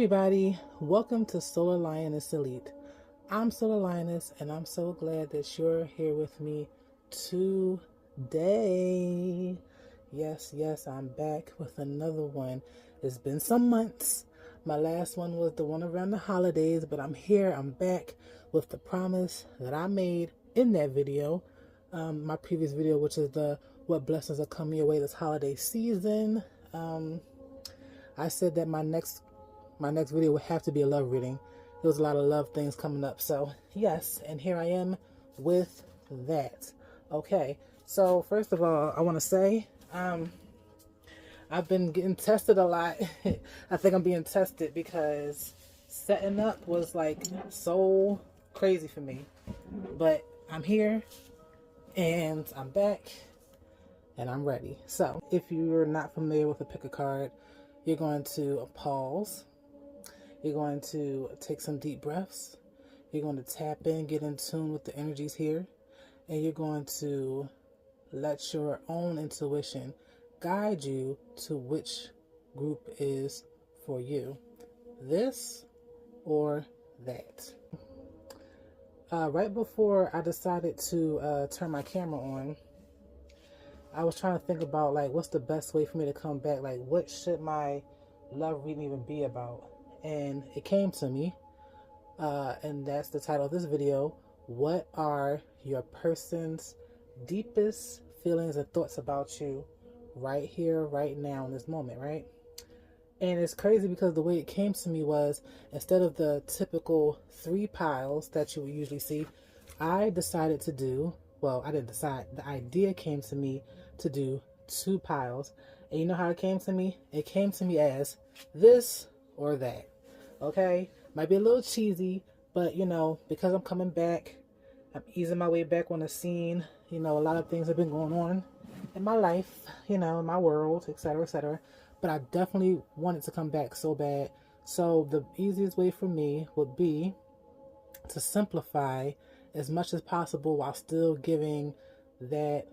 everybody, welcome to SOULarLioness Elite. I'm SOULarLioness and I'm so glad that you're here with me today. Yes, I'm back with another one. It's been some months. My last one was the one around the holidays, but I'm here, I'm back with the promise that I made in that video. My previous video, which is the what blessings are coming your way this holiday season. I said that my next video would have to be a love reading. There was a lot of love things coming up. So yes, and here I am with that. Okay, so first of all, I want to say I've been getting tested a lot. I think I'm being tested because setting up was like so crazy for me. But I'm here and I'm back and I'm ready. So if you're not familiar with a pick a card, you're going to pause. You're going to take some deep breaths. You're going to tap in, get in tune with the energies here. And you're going to let your own intuition guide you to which group is for you. This or that. Right before I decided to turn my camera on, I was trying to think about like what's the best way for me to come back. Like what should my love reading even be about? And it came to me, and that's the title of this video. What are your person's deepest feelings and thoughts about you right here, right now, in this moment, right? And it's crazy because the way it came to me was, instead of the typical 3 piles that you would usually see, I decided to do, well, I didn't decide, the idea came to me to do 2 piles. And you know how it came to me? It came to me as this or that. Okay, might be a little cheesy, but you know, because I'm coming back, I'm easing my way back on the scene. You know, a lot of things have been going on in my life, you know, in my world, etc., etc. But I definitely wanted to come back so bad. So the easiest way for me would be to simplify as much as possible while still giving that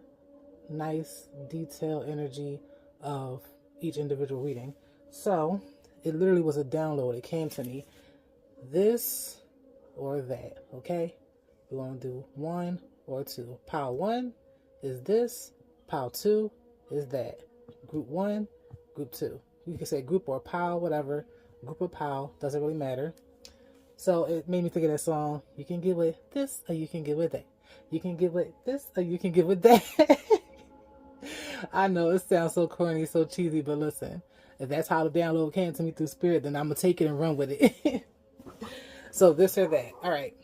nice detailed energy of each individual reading. So it literally was a download. It came to me, this or that. Okay, we're going to do 1 or 2. Pile 1 is this, pile 2 is that. Group 1, group 2. You can say group or pile, whatever. Group or pile, doesn't really matter. So it made me think of that song, you can get with this or you can get with that. You can get with this or you can get with that. I know it sounds so corny, so cheesy, but listen, if that's how the download came to me through spirit, then I'm going to take it and run with it. So this or that. All right.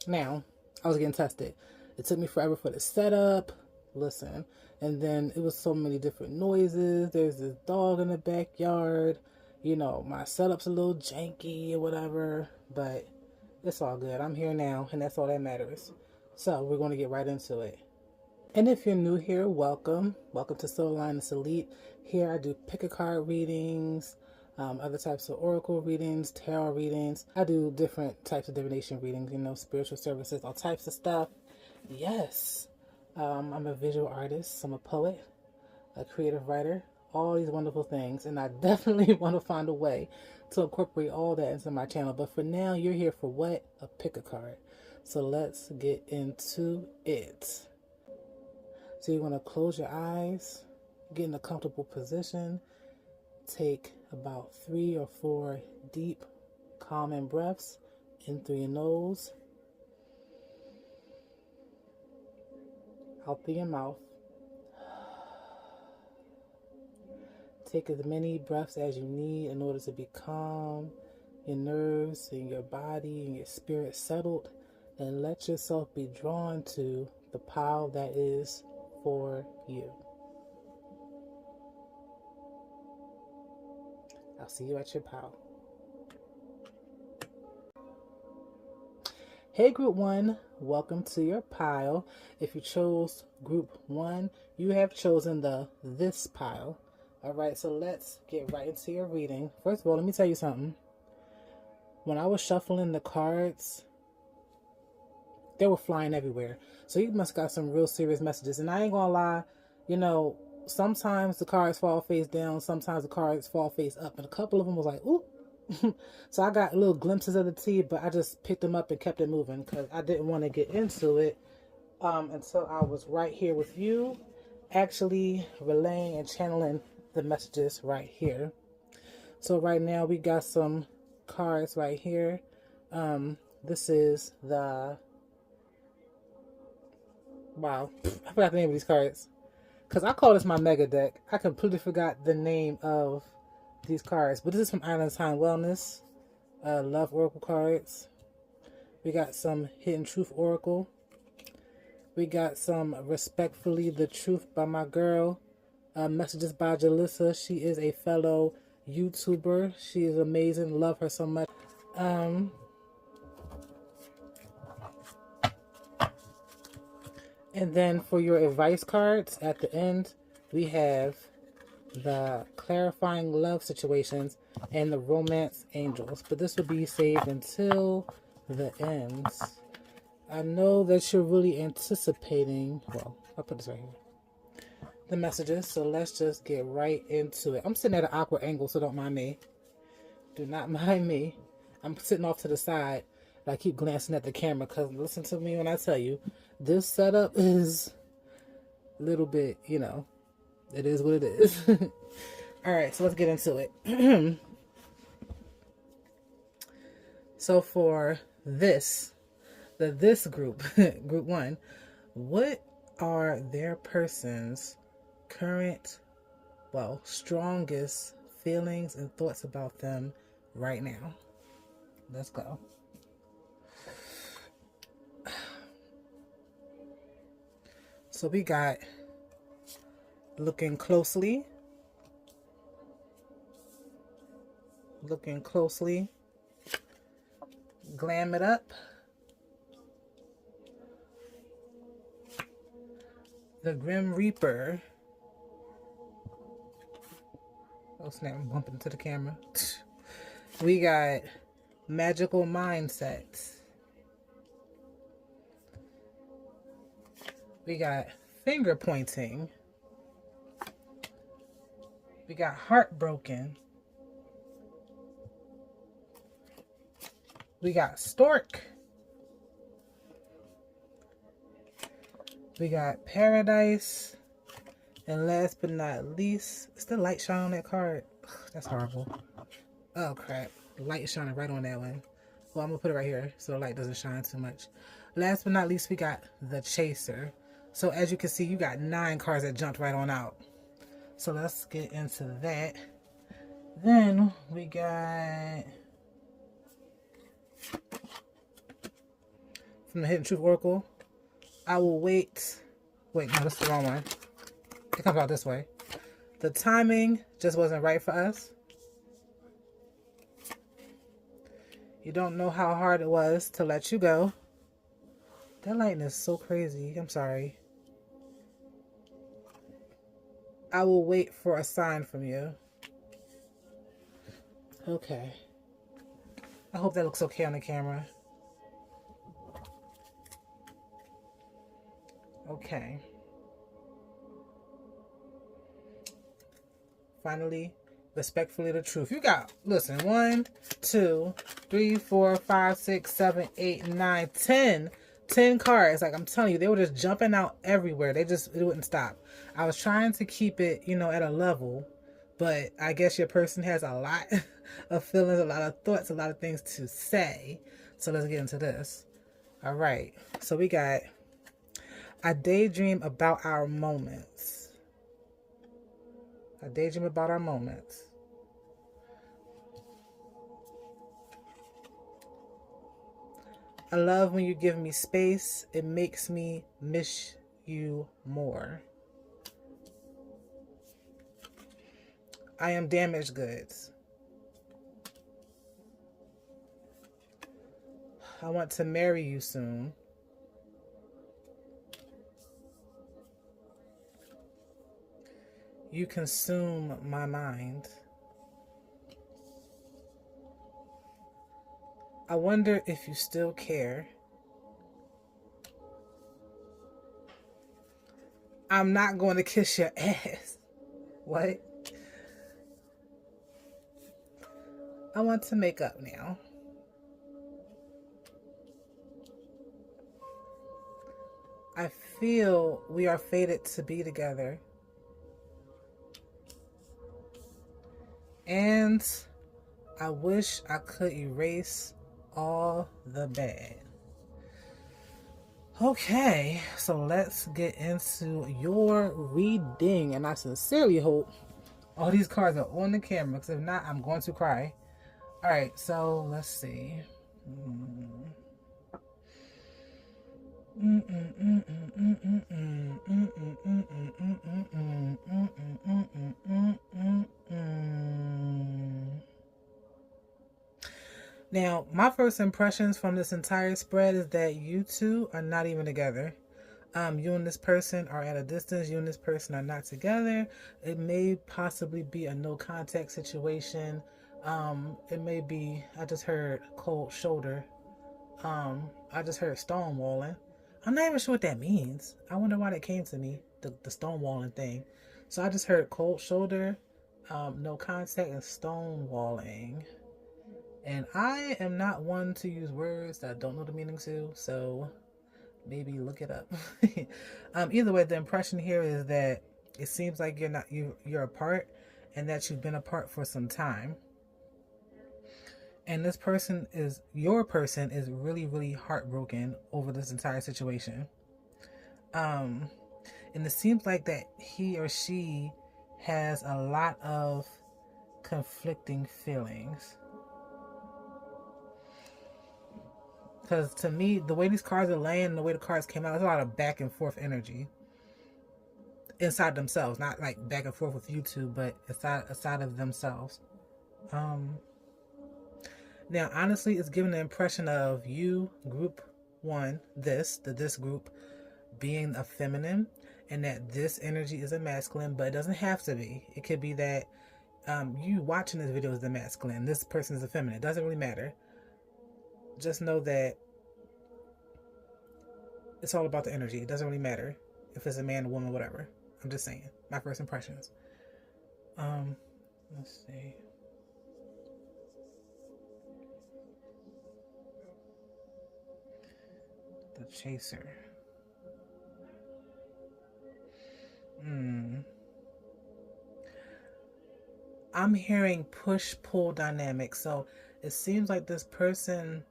Now, I was getting tested. It took me forever for the setup. Listen. And then it was so many different noises. There's this dog in the backyard. You know, my setup's a little janky or whatever. But it's all good. I'm here now, and that's all that matters. So we're going to get right into it. And if you're new here, welcome. Welcome to SOULarLioness Elite. Here I do pick a card readings, other types of oracle readings, tarot readings. I do different types of divination readings, you know, spiritual services, all types of stuff. Yes. I'm a visual artist. I'm a poet, a creative writer, all these wonderful things. And I definitely want to find a way to incorporate all that into my channel. But for now, you're here for what? A pick a card. So let's get into it. So you want to close your eyes, get in a comfortable position, take about 3 or 4 deep, calming breaths in through your nose, out through your mouth. Take as many breaths as you need in order to be calm, your nerves and your body and your spirit settled, and let yourself be drawn to the pile that is for you. I'll see you at your pile. Hey group 1, welcome to your pile. If you chose group 1, you have chosen the this pile. Alright, so let's get right into your reading. First of all, let me tell you something. When I was shuffling the cards, they were flying everywhere. So you must got some real serious messages. And I ain't gonna lie, you know, sometimes the cards fall face down, sometimes the cards fall face up. And a couple of them was like, ooh, So I got little glimpses of the tea, but I just picked them up and kept it moving because I didn't want to get into it until I was right here with you, actually relaying and channeling the messages right here. So right now we got some cards right here. This is the, wow, I forgot the name of these cards. Because I call this my mega deck. I completely forgot the name of these cards. But this is from Island Time Wellness. Love Oracle cards. We got some Hidden Truth Oracle. We got some Respectfully the Truth by my girl. Messages by Jalissa. She is a fellow YouTuber. She is amazing. Love her so much. And then for your advice cards at the end, we have the Clarifying Love Situations and the Romance Angels. But this will be saved until the ends. I know that you're really anticipating, well, I'll put this right here, the messages. So let's just get right into it. I'm sitting at an awkward angle, so don't mind me. Do not mind me. I'm sitting off to the side. I keep glancing at the camera because listen to me when I tell you, this setup is a little bit, you know, it is what it is. All right, so let's get into it. So for this group, group one, what are their person's current, well, strongest feelings and thoughts about them right now? Let's go. So we got looking closely, glam it up, the Grim Reaper. Oh snap, I'm bumping into the camera. We got Magical Mindsets. We got Finger Pointing. We got Heartbroken. We got Stork. We got Paradise. And last but not least, is the light shine on that card? Ugh, that's horrible. Oh crap. The light is shining right on that one. Well, I'm going to put it right here so the light doesn't shine too much. Last but not least, we got the Chaser. So as you can see, you got 9 cards that jumped right on out. So let's get into that. Then we got from the Hidden Truth Oracle, I will wait. Wait, no, that's the wrong one. It comes out this way. The timing just wasn't right for us. You don't know how hard it was to let you go. That lighting is so crazy. I'm sorry. I will wait for a sign from you. Okay. I hope that looks okay on the camera. Okay. Finally, Respectfully the Truth. You got, listen, 1, 2, 3, 4, 5, 6, 7, 8, 9, 10. 10 cards. Like I'm telling you, they were just jumping out everywhere. It wouldn't stop. I was trying to keep it, you know, at a level, but I guess your person has a lot of feelings, a lot of thoughts, a lot of things to say. So let's get into this. All right. So we got, I daydream about our moments. I daydream about our moments. I love when you give me space. It makes me miss you more. I am damaged goods. I want to marry you soon. You consume my mind. I wonder if you still care. I'm not going to kiss your ass. What? I want to make up now. I feel we are fated to be together. And I wish I could erase all the bad. Okay, so let's get into your reading. And I sincerely hope all these cards are on the camera, because if not, I'm going to cry. All right, so let's see. Now, my first impressions from this entire spread is that you two are not even together. You and this person are at a distance. You and this person are not together. It may possibly be a no contact situation. It may be, I just heard cold shoulder. I just heard stonewalling. I'm not even sure what that means. I wonder why that came to me, the stonewalling thing. So I just heard cold shoulder, no contact, and stonewalling. And I am not one to use words that I don't know the meaning to, so maybe look it up. Either way, the impression here is that it seems like you're apart, and that you've been apart for some time. And your person is really, really heartbroken over this entire situation. And it seems like that he or she has a lot of conflicting feelings. Because to me, the way these cards are laying, the way the cards came out, there's a lot of back and forth energy inside themselves. Not like back and forth with you two, but aside of themselves. Now, honestly, it's giving the impression of you, group one, this group, being a feminine, and that this energy is a masculine, but it doesn't have to be. It could be that you watching this video is the masculine, this person is a feminine. It doesn't really matter. Just know that it's all about the energy. It doesn't really matter if it's a man, a woman, whatever. I'm just saying. My first impressions. Let's see. The chaser. I'm hearing push-pull dynamics. So it seems like this person,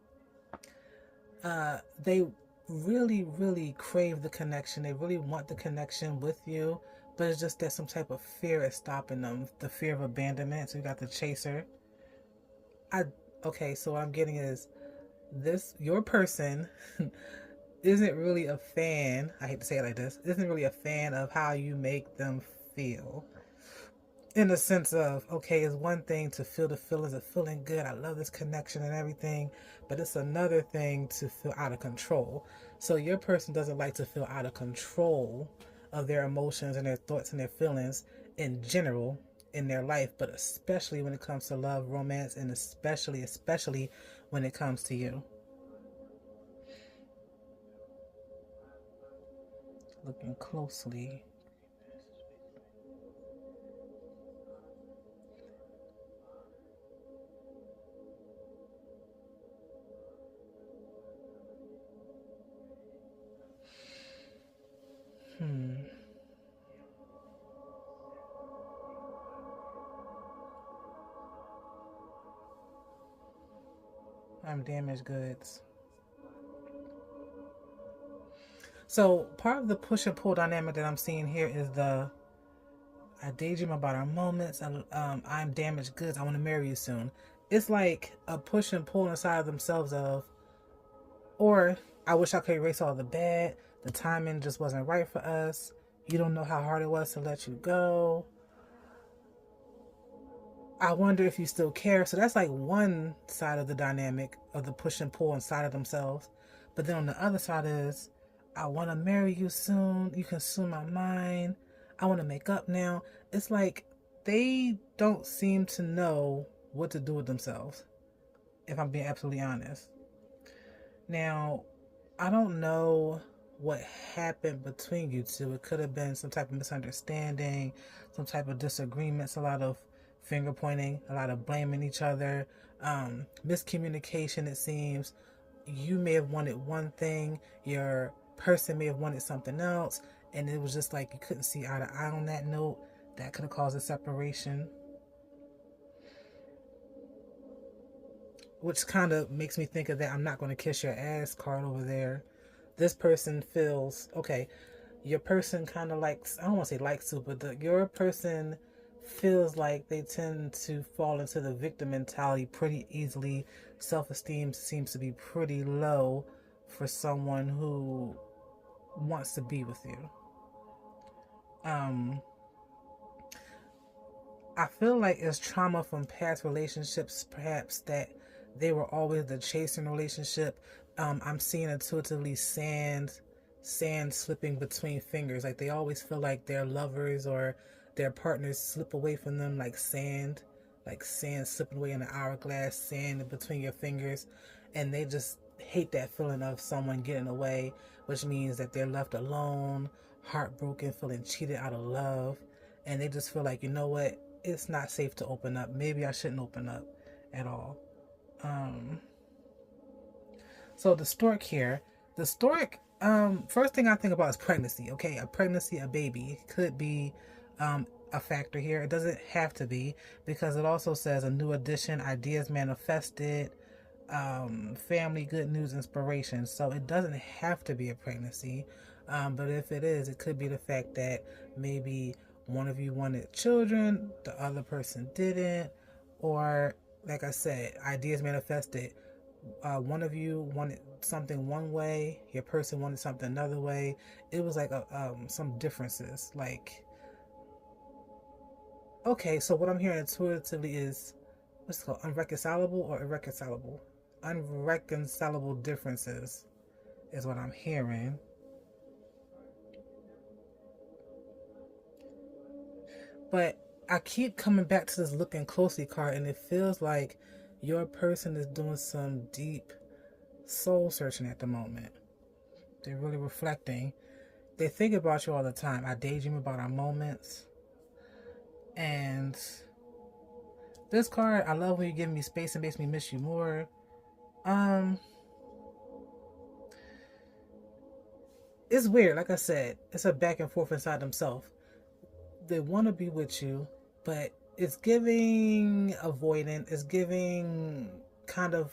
they really, really crave the connection. They really want the connection with you, but it's just that some type of fear is stopping them. The fear of abandonment. So you got the chaser. Okay, so what I'm getting is your person isn't really a fan, I hate to say it like this, isn't really a fan of how you make them feel. In the sense of, okay, it's one thing to feel the feelings of feeling good, I love this connection and everything, but it's another thing to feel out of control. So your person doesn't like to feel out of control of their emotions and their thoughts and their feelings in general in their life, but especially when it comes to love, romance, and especially when it comes to you. Looking closely. I'm damaged goods. So part of the push and pull dynamic that I'm seeing here is I daydream about our moments. I'm damaged goods. I want to marry you soon. It's like a push and pull inside of themselves or I wish I could erase all the bad. The timing just wasn't right for us. You don't know how hard it was to let you go. I wonder if you still care. So that's like one side of the dynamic of the push and pull inside of themselves. But then on the other side is, I want to marry you soon. You consume my mind. I want to make up now. It's like they don't seem to know what to do with themselves, if I'm being absolutely honest. Now, I don't know what happened between you two. It could have been some type of misunderstanding, some type of disagreements, a lot of finger pointing, a lot of blaming each other, miscommunication, it seems. You may have wanted one thing, your person may have wanted something else, and it was just like you couldn't see eye to eye on that note. That could have caused a separation. Which kind of makes me think of that "I'm not going to kiss your ass" card over there. This person feels, okay, your person kind of likes, I don't want to say likes to, but your person feels like they tend to fall into the victim mentality pretty easily. Self-esteem seems to be pretty low for someone who wants to be with you. I feel like it's trauma from past relationships, perhaps, that they were always the chasing relationship. I'm seeing intuitively sand slipping between fingers. Like they always feel like their lovers or their partners slip away from them like sand slipping away in an hourglass, sand in between your fingers. And they just hate that feeling of someone getting away, which means that they're left alone, heartbroken, feeling cheated out of love. And they just feel like, you know what, it's not safe to open up. Maybe I shouldn't open up at all. So the stork here, first thing I think about is pregnancy. Okay, a pregnancy, a baby could be a factor here. It doesn't have to be, because it also says a new addition, ideas manifested, family, good news, inspiration. So it doesn't have to be a pregnancy, but if it is, it could be the fact that maybe one of you wanted children, the other person didn't, or like I said, ideas manifested. One of you wanted something one way, your person wanted something another way. It was like some differences. Like, okay, so what I'm hearing intuitively is, what's it called, unreconcilable or irreconcilable? Unreconcilable differences is what I'm hearing. But I keep coming back to this looking closely card, and it feels like your person is doing some deep soul searching at the moment. They're really reflecting. They think about you all the time. I daydream about our moments. And this card, I love when you give me space and makes me miss you more. It's weird. Like I said, it's a back and forth inside themselves. They want to be with you, but it's giving avoidant. It's giving kind of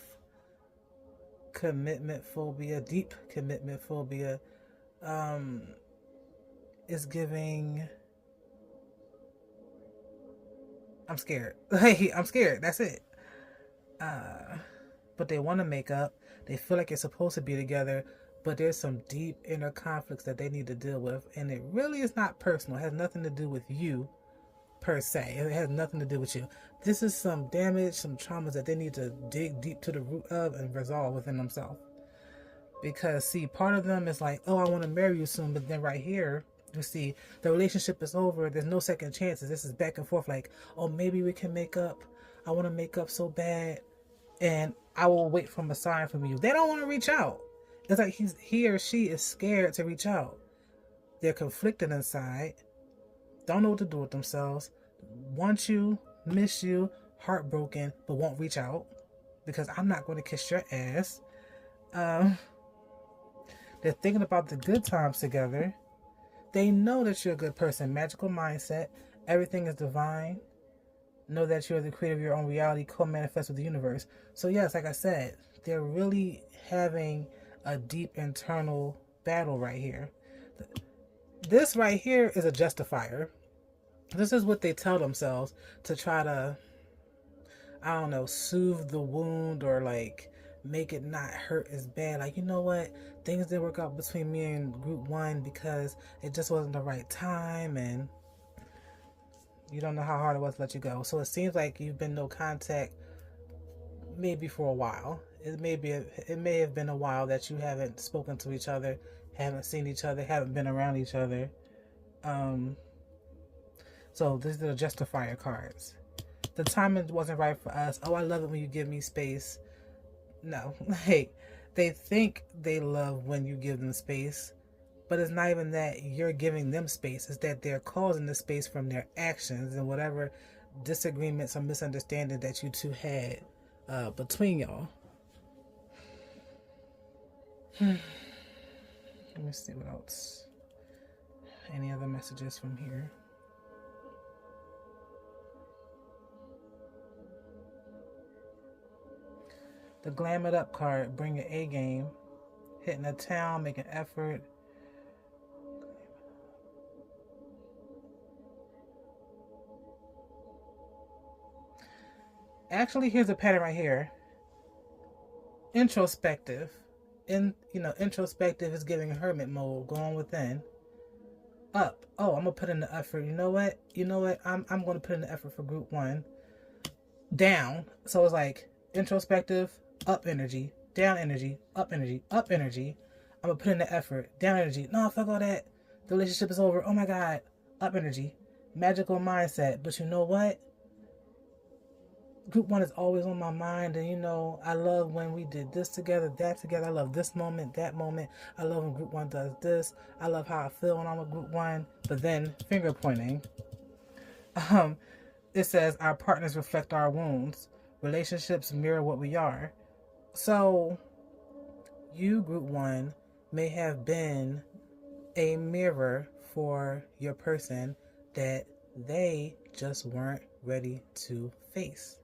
commitment phobia, deep commitment phobia. It's giving, I'm scared. I'm scared. That's it. But they want to make up. They feel like you're supposed to be together, but there's some deep inner conflicts that they need to deal with. And it really is not personal. It has nothing to do with you per se. It has nothing to do with you. This is some damage, some traumas that they need to dig deep to the root of and resolve within themselves. Because, see, part of them is like, oh, I want to marry you soon. But then right here, you see, the relationship is over. There's no second chances. This is back and forth like, oh, maybe we can make up. I want to make up so bad. And I will wait for a sign from you. They don't want to reach out. It's like he or she is scared to reach out. They're conflicted inside. Don't know what to do with themselves. Want you, miss you, heartbroken, but won't reach out. Because I'm not going to kiss your ass. They're thinking about the good times together. They know that you're a good person. Magical mindset. Everything is divine. Know that you're the creator of your own reality. Co-manifest with the universe. So yes, like I said, they're really having a deep internal battle right here. This right here is a justifier. This is what they tell themselves to try to, I don't know, soothe the wound or like make it not hurt as bad. Like, you know what? Things didn't work out between me and group one because it just wasn't the right time, and you don't know how hard it was to let you go. So it seems like you've been no contact maybe for a while. It may have been a while that you haven't spoken to each other, haven't seen each other, haven't been around each other. So these are the justifier cards. The timing wasn't right for us. Oh, I love it when you give me space. No, like, they think they love when you give them space, but it's not even that you're giving them space. It's that they're causing the space from their actions and whatever disagreements or misunderstanding that you two had between y'all. Let me see what else. Any other messages from here? The Glam It Up card, bring your A game. Hitting a town, make an effort. Actually, here's a pattern right here. Introspective. Introspective is giving hermit mode, going within. Up. Oh, I'm gonna put in the effort. You know what? I'm gonna put in the effort for group 1. Down. So it's like introspective, up energy, down energy, up energy, up energy. I'm gonna put in the effort, down energy. No, fuck all that. The relationship is over. Oh my God. Up energy. Magical mindset. But you know what? Group 1 is always on my mind, and I love when we did this together, that together. I love this moment, that moment. I love when group 1 does this. I love how I feel when I'm with group 1. But then finger pointing. It says our partners reflect our wounds. Relationships mirror what we are. So you, group 1, may have been a mirror for your person that they just weren't ready to face.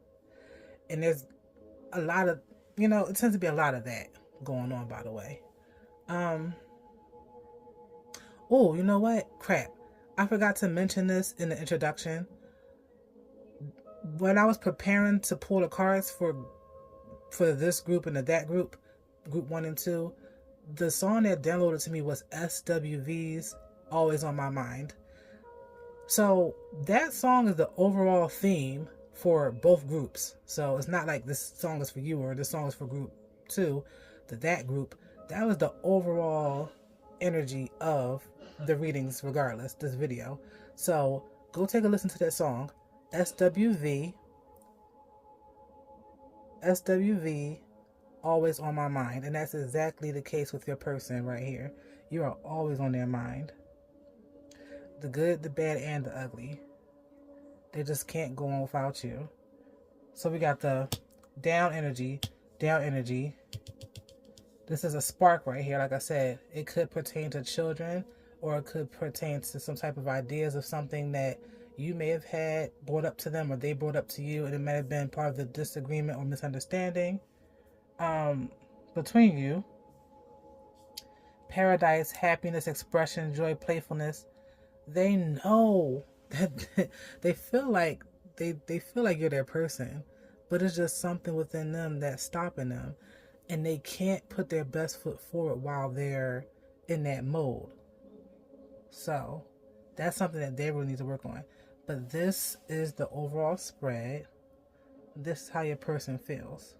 And there's a lot of, it tends to be a lot of that going on, by the way. Oh, you know what? Crap. I forgot to mention this in the introduction. When I was preparing to pull the cards for this group and that group 1 and 2, the song that downloaded to me was SWV's Always on My Mind. So that song is the overall theme for both groups. So it's not like this song is for you or this song is for group 2, that group. That was the overall energy of the readings regardless, this video. So go take a listen to that song. SWV, Always on My Mind. And that's exactly the case with your person right here. You are always on their mind. The good, the bad, and the ugly. They just can't go on without you. So we got the down energy. This is a spark right here. Like I said, it could pertain to children, or it could pertain to some type of ideas of something that you may have had brought up to them, or they brought up to you, and it might have been part of the disagreement or misunderstanding between you. Paradise, happiness, expression, joy, playfulness. They know that they feel like you're their person, but it's just something within them that's stopping them, and they can't put their best foot forward while they're in that mode. So that's something that they really need to work on. But this is the overall spread. This is how your person feels.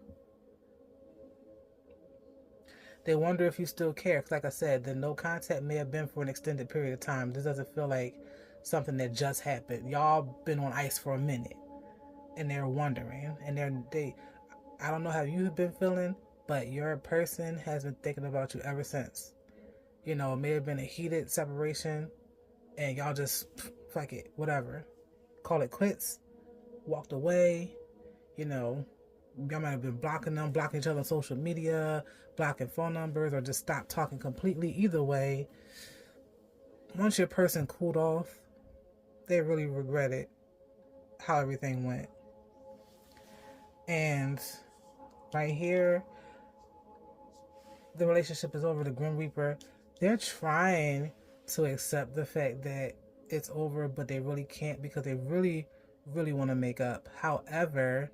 They wonder if you still care. Because like I said, the no contact may have been for an extended period of time. This doesn't feel like something that just happened. Y'all been on ice for a minute. And they're wondering. And I don't know how you've been feeling, but your person has been thinking about you ever since. It may have been a heated separation. And y'all just, fuck it, whatever. Call it quits. Walked away. Y'all might have been blocking each other on social media, blocking phone numbers, or just stopped talking completely. Either way, once your person cooled off, they really regretted how everything went. And right here, the relationship is over. The Grim Reaper, they're trying to accept the fact that it's over, but they really can't, because they really, really want to make up. However,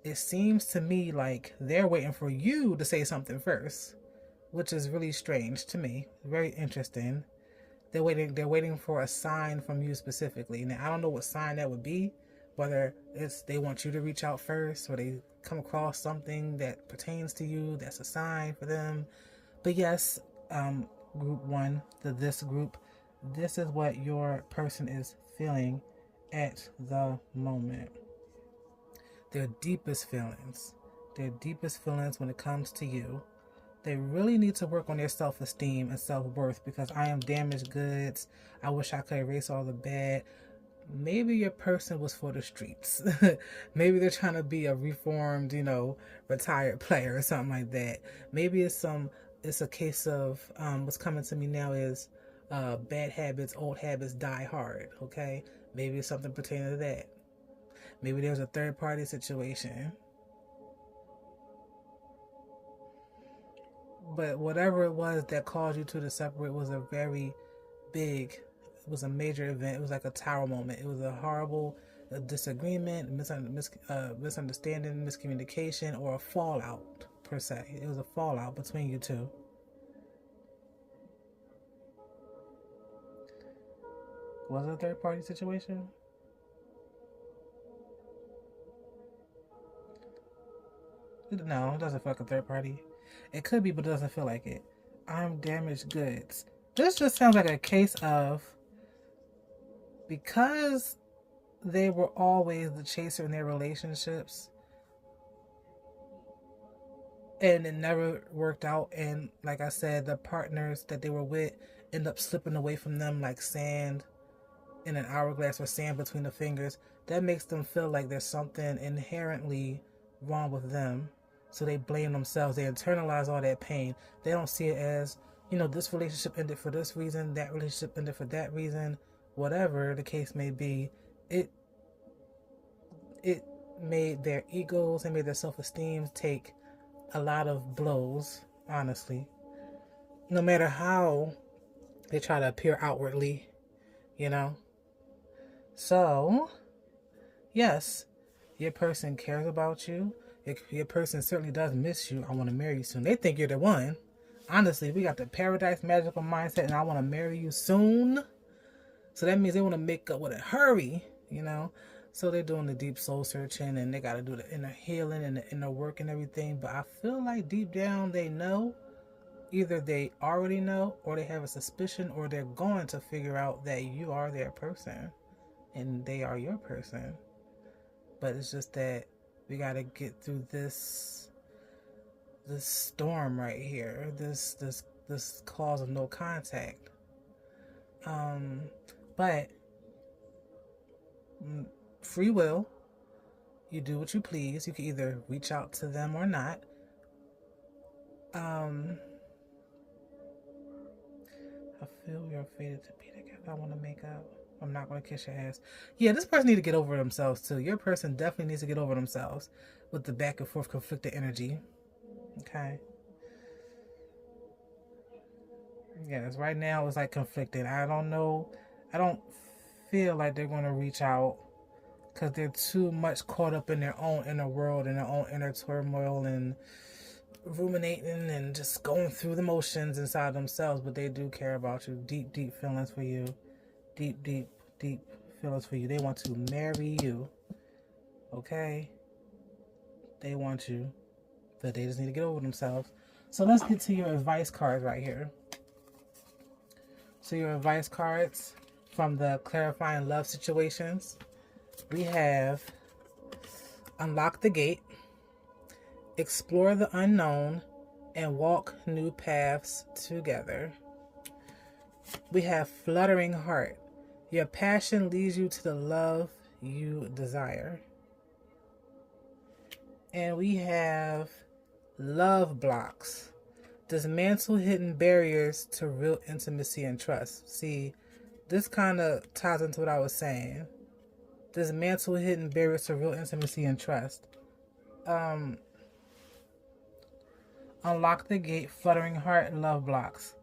it seems to me like they're waiting for you to say something first, which is really strange to me. Very interesting. They're waiting for a sign from you specifically. Now, I don't know what sign that would be, whether it's they want you to reach out first, or they come across something that pertains to you that's a sign for them. But yes, group 1, this group, this is what your person is feeling at the moment. Their deepest feelings when it comes to you. They really need to work on their self-esteem and self-worth, because I am damaged goods. I wish I could erase all the bad. maybe your person was for the streets. Maybe they're trying to be a reformed, retired player or something like that. Maybe it's a case of what's coming to me now is bad habits, old habits die hard. Okay, maybe it's something pertaining to that. Maybe there's a third party situation. But whatever it was that caused you two to separate was a very big, it was a major event. It was like a tower moment. It was a horrible disagreement, misunderstanding, miscommunication, or a fallout per se. It was a fallout between you two. Was it a third party situation? No, it doesn't feel like a third party. It could be, but it doesn't feel like it. I'm damaged goods. This just sounds like a case of, because they were always the chaser in their relationships and it never worked out, and like I said, the partners that they were with end up slipping away from them like sand in an hourglass or sand between the fingers. That makes them feel like there's something inherently wrong with them, so they blame themselves. They internalize all that pain. They don't see it as, this relationship ended for this reason, that relationship ended for that reason. Whatever the case may be, it made their egos and made their self-esteem take a lot of blows, honestly. No matter how they try to appear outwardly, So, yes, your person cares about you. Your person certainly does miss you. I want to marry you soon. They think you're the one. Honestly, we got the paradise magical mindset, and I want to marry you soon. So that means they want to make up with a hurry, So they're doing the deep soul searching, and they got to do the inner healing and the inner work and everything. But I feel like deep down they know. Either they already know, or they have a suspicion, or they're going to figure out that you are their person and they are your person. But it's just that we got to get through this storm right here, this clause of no contact. But free will, you do what you please. You can either reach out to them or not. I feel you're fated to be together. I want to make up. I'm not going to kiss your ass. Yeah, this person needs to get over themselves too. Your person definitely needs to get over themselves with the back and forth conflicted energy. Okay. Yes, right now it's like conflicted. I don't know. I don't feel like they're going to reach out because they're too much caught up in their own inner world and their own inner turmoil and ruminating and just going through the motions inside themselves. But they do care about you. Deep, deep feelings for you. Deep, deep, deep feelings for you. They want to marry you. Okay? They want you. But they just need to get over themselves. So let's get to your advice cards right here. So your advice cards from the clarifying love situations. We have unlock the gate, explore the unknown, and walk new paths together. We have fluttering heart. Your passion leads you to the love you desire. And we have love blocks. Dismantle hidden barriers to real intimacy and trust. See, this kind of ties into what I was saying. Dismantle hidden barriers to real intimacy and trust. Unlock the gate, fluttering heart, and love blocks.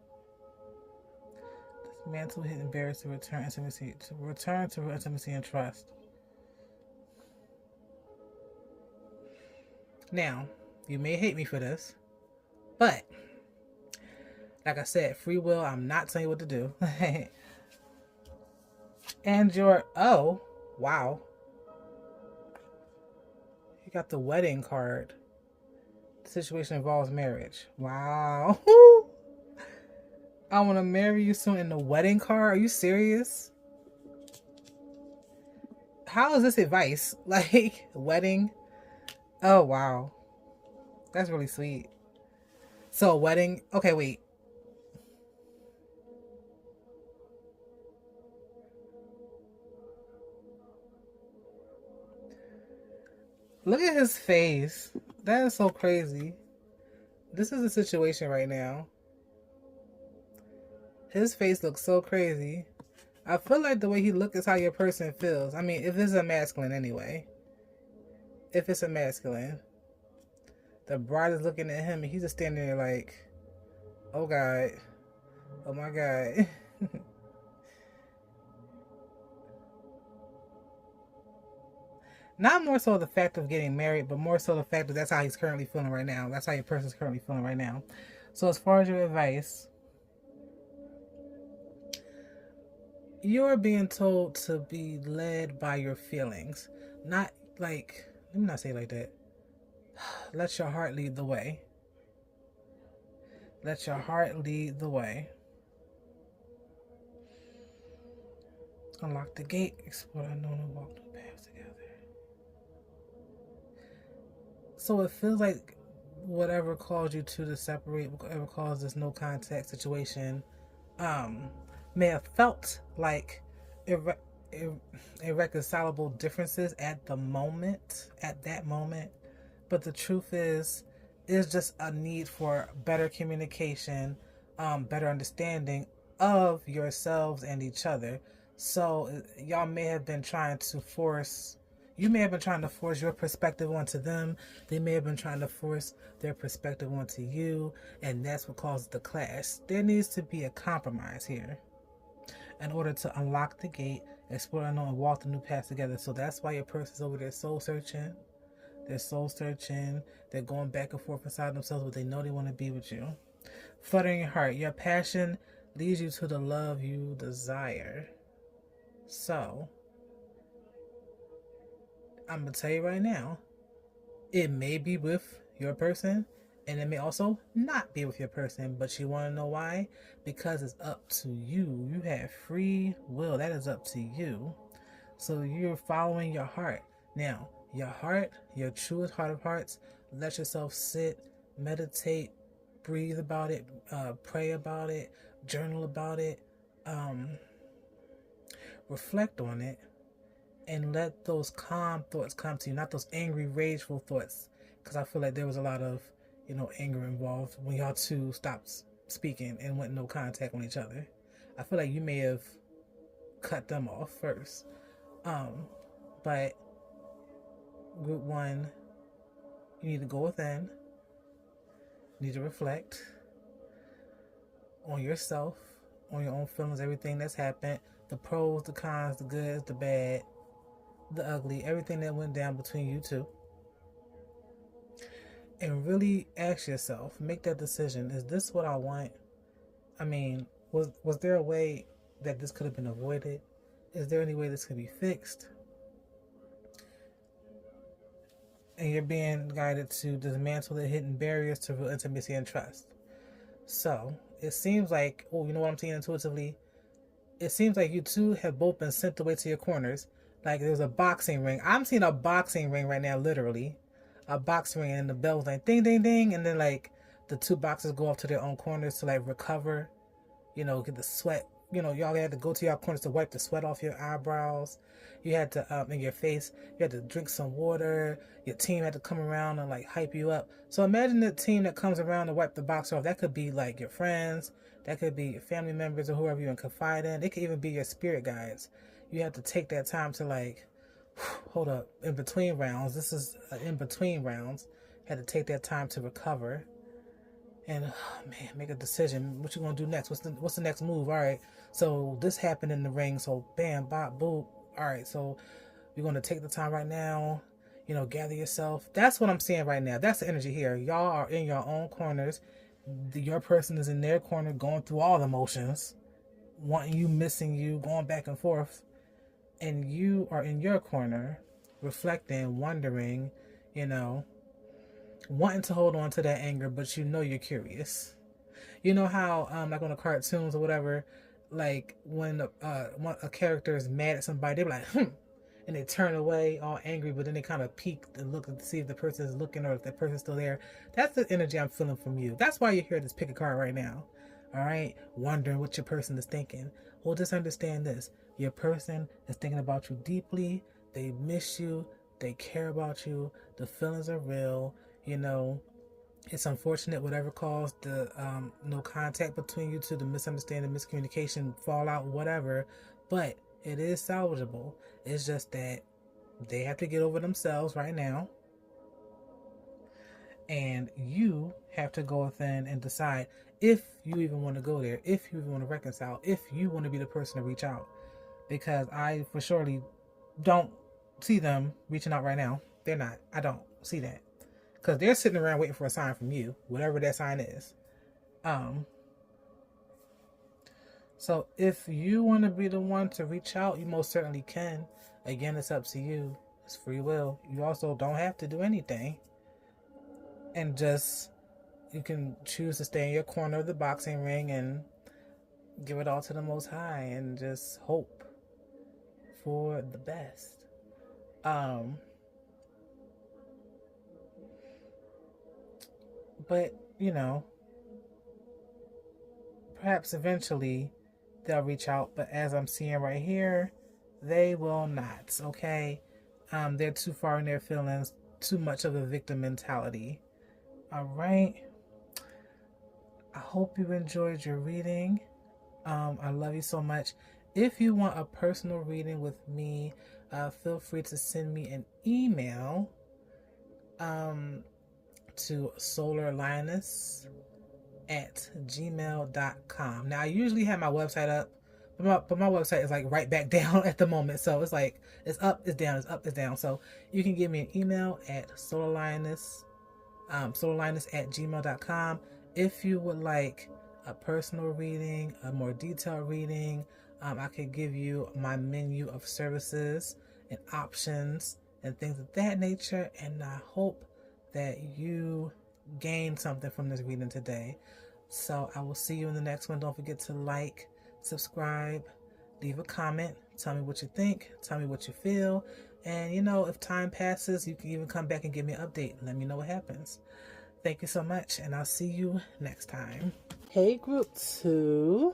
Dismantle hidden barriers to return to real intimacy and trust. Now, you may hate me for this, but like I said, free will, I'm not telling you what to do. And oh, wow. You got the wedding card. The situation involves marriage. Wow. I want to marry you soon in the wedding card. Are you serious? How is this advice? Like, wedding? Oh, wow. That's really sweet. So, a wedding. Okay, wait. Look at his face. That is so crazy. This is the situation right now. His face looks so crazy. I feel like the way he looks is how your person feels. I mean, if it's a masculine anyway. If it's a masculine. The bride is looking at him and he's just standing there like, oh God. Oh my God. Not more so the fact of getting married, but more so the fact that that's how he's currently feeling right now. That's how your person's currently feeling right now. So as far as your advice, you're being told to be led by your feelings. Not like, let me not say it like that. Let your heart lead the way. Let your heart lead the way. Unlock the gate, explore unknown and walk new paths together. So it feels like whatever caused you two to separate, whatever caused this no contact situation, may have felt like irreconcilable differences at that moment. But the truth is just a need for better communication, better understanding of yourselves and each other. So y'all may have been trying to force your perspective onto them. They may have been trying to force their perspective onto you, and that's what causes the clash. There needs to be a compromise here in order to unlock the gate, explore unknown, and walk the new path together. So that's why your person's over there soul searching. They're soul searching. They're going back and forth inside themselves, but they know they want to be with you. Fluttering your heart. Your passion leads you to the love you desire. So, I'm going to tell you right now, it may be with your person, and it may also not be with your person, but you want to know why? Because it's up to you. You have free will. That is up to you. So you're following your heart. Now, your heart, your truest heart of hearts, let yourself sit, meditate, breathe about it, pray about it, journal about it, reflect on it, and let those calm thoughts come to you, not those angry, rageful thoughts. Because I feel like there was a lot of, anger involved when y'all two stopped speaking and went no contact on each other. I feel like you may have cut them off first. But group one, you need to go within. You need to reflect on yourself, on your own feelings, everything that's happened, the pros, the cons, the goods, the bad, the ugly, everything that went down between you two. And really ask yourself, make that decision. Is this what I want? I mean, was there a way that this could have been avoided? Is there any way this could be fixed? And you're being guided to dismantle the hidden barriers to real intimacy and trust. So, it seems like, you know what I'm seeing intuitively? It seems like you two have both been sent away to your corners. Like there's a boxing ring. I'm seeing a boxing ring right now, literally. A boxing ring, and the bell was like ding, ding, ding. And then like the two boxers go off to their own corners to like recover, get the sweat. Y'all had to go to your corners to wipe the sweat off your eyebrows. You had to, in your face, you had to drink some water. Your team had to come around and like hype you up. So imagine the team that comes around to wipe the boxer off. That could be like your friends. That could be your family members or whoever you can confide in. It could even be your spirit guides. You have to take that time to like, hold up, in between rounds. This is in between rounds. Had to take that time to recover. And make a decision. What you gonna do next? What's the next move? All right. So this happened in the ring. So bam, bop, boop. All right. So you're gonna take the time right now. Gather yourself. That's what I'm seeing right now. That's the energy here. Y'all are in your own corners. Your person is in their corner, going through all the motions, wanting you, missing you, going back and forth, and you are in your corner, reflecting, wondering, wanting to hold on to that anger, but you're curious. You know how, like on the cartoons or whatever, like when a character is mad at somebody, they're like, and they turn away all angry, but then they kind of peek and look to see if the person is looking or if that person's still there. That's the energy I'm feeling from you. That's why you're here to pick a card right now. All right? Wondering what your person is thinking. Well, just understand this. Your person is thinking about you deeply. They miss you. They care about you. The feelings are real. You know, it's unfortunate whatever caused the no contact between you two, the misunderstanding, miscommunication, fallout, whatever. But it is salvageable. It's just that they have to get over themselves right now. And you have to go within and decide if you even want to go there, if you even want to reconcile, if you want to be the person to reach out. Because I for surely don't see them reaching out right now. They're not. I don't see that. Because they're sitting around waiting for a sign from you, whatever that sign is. So if you want to be the one to reach out, you most certainly can. Again, it's up to you. It's free will. You also don't have to do anything. And just, you can choose to stay in your corner of the boxing ring and give it all to the Most High and just hope for the best. But, you know, perhaps eventually they'll reach out. But as I'm seeing right here, they will not, okay? They're too far in their feelings, too much of a victim mentality. All right. I hope you enjoyed your reading. I love you so much. If you want a personal reading with me, feel free to send me an email to SOULarLioness at gmail.com. Now, I usually have my website up, but my website is like right back down at the moment. So it's like, it's up, it's down, it's up, it's down. So you can give me an email at SOULarLioness, SOULarLioness at gmail.com. If you would like a personal reading, a more detailed reading, I could give you my menu of services and options and things of that nature. And I hope that you gain something from this reading today. So I will see you in the next one. Don't forget to like, subscribe, leave a comment, tell me what you think, tell me what you feel. And you know, if time passes, you can even come back and give me an update. Let me know what happens. Thank you so much, and I'll see you next time. Hey, group 2.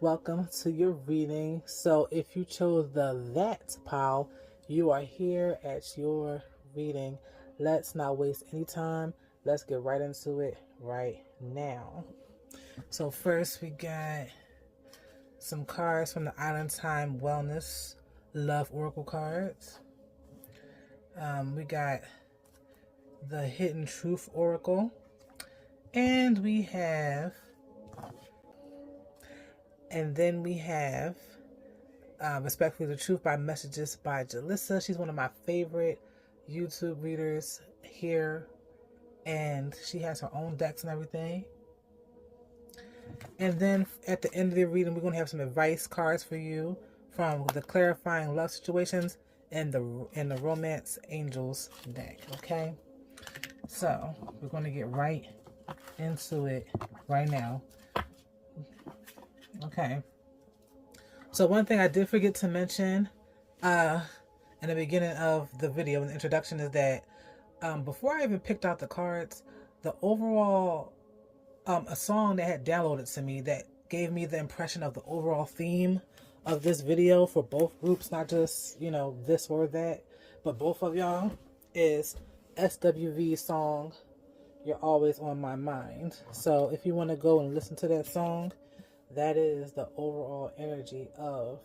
Welcome to your reading. So if you chose the that pile, you are here at your reading. Let's not waste any time. Let's get right into it right now. So first we got some cards from the Island Time Wellness Love Oracle cards. We got the Hidden Truth Oracle. And we have Respectfully the Truth by Messages by Jalissa. She's one of my favorite YouTube readers here, and she has her own decks and everything. And then at the end of the reading, we're going to have some advice cards for you from the Clarifying Love Situations and the Romance Angels deck. Okay, so we're going to get right into it right now. Okay, so one thing I did forget to mention in the beginning of the video, in the introduction, is that before I even picked out the cards, the overall a song that had downloaded to me that gave me the impression of the overall theme of this video for both groups, not just, you know, this or that, but both of y'all, is SWV's song, You're Always on My Mind. So if you want to go and listen to that song, that is the overall energy of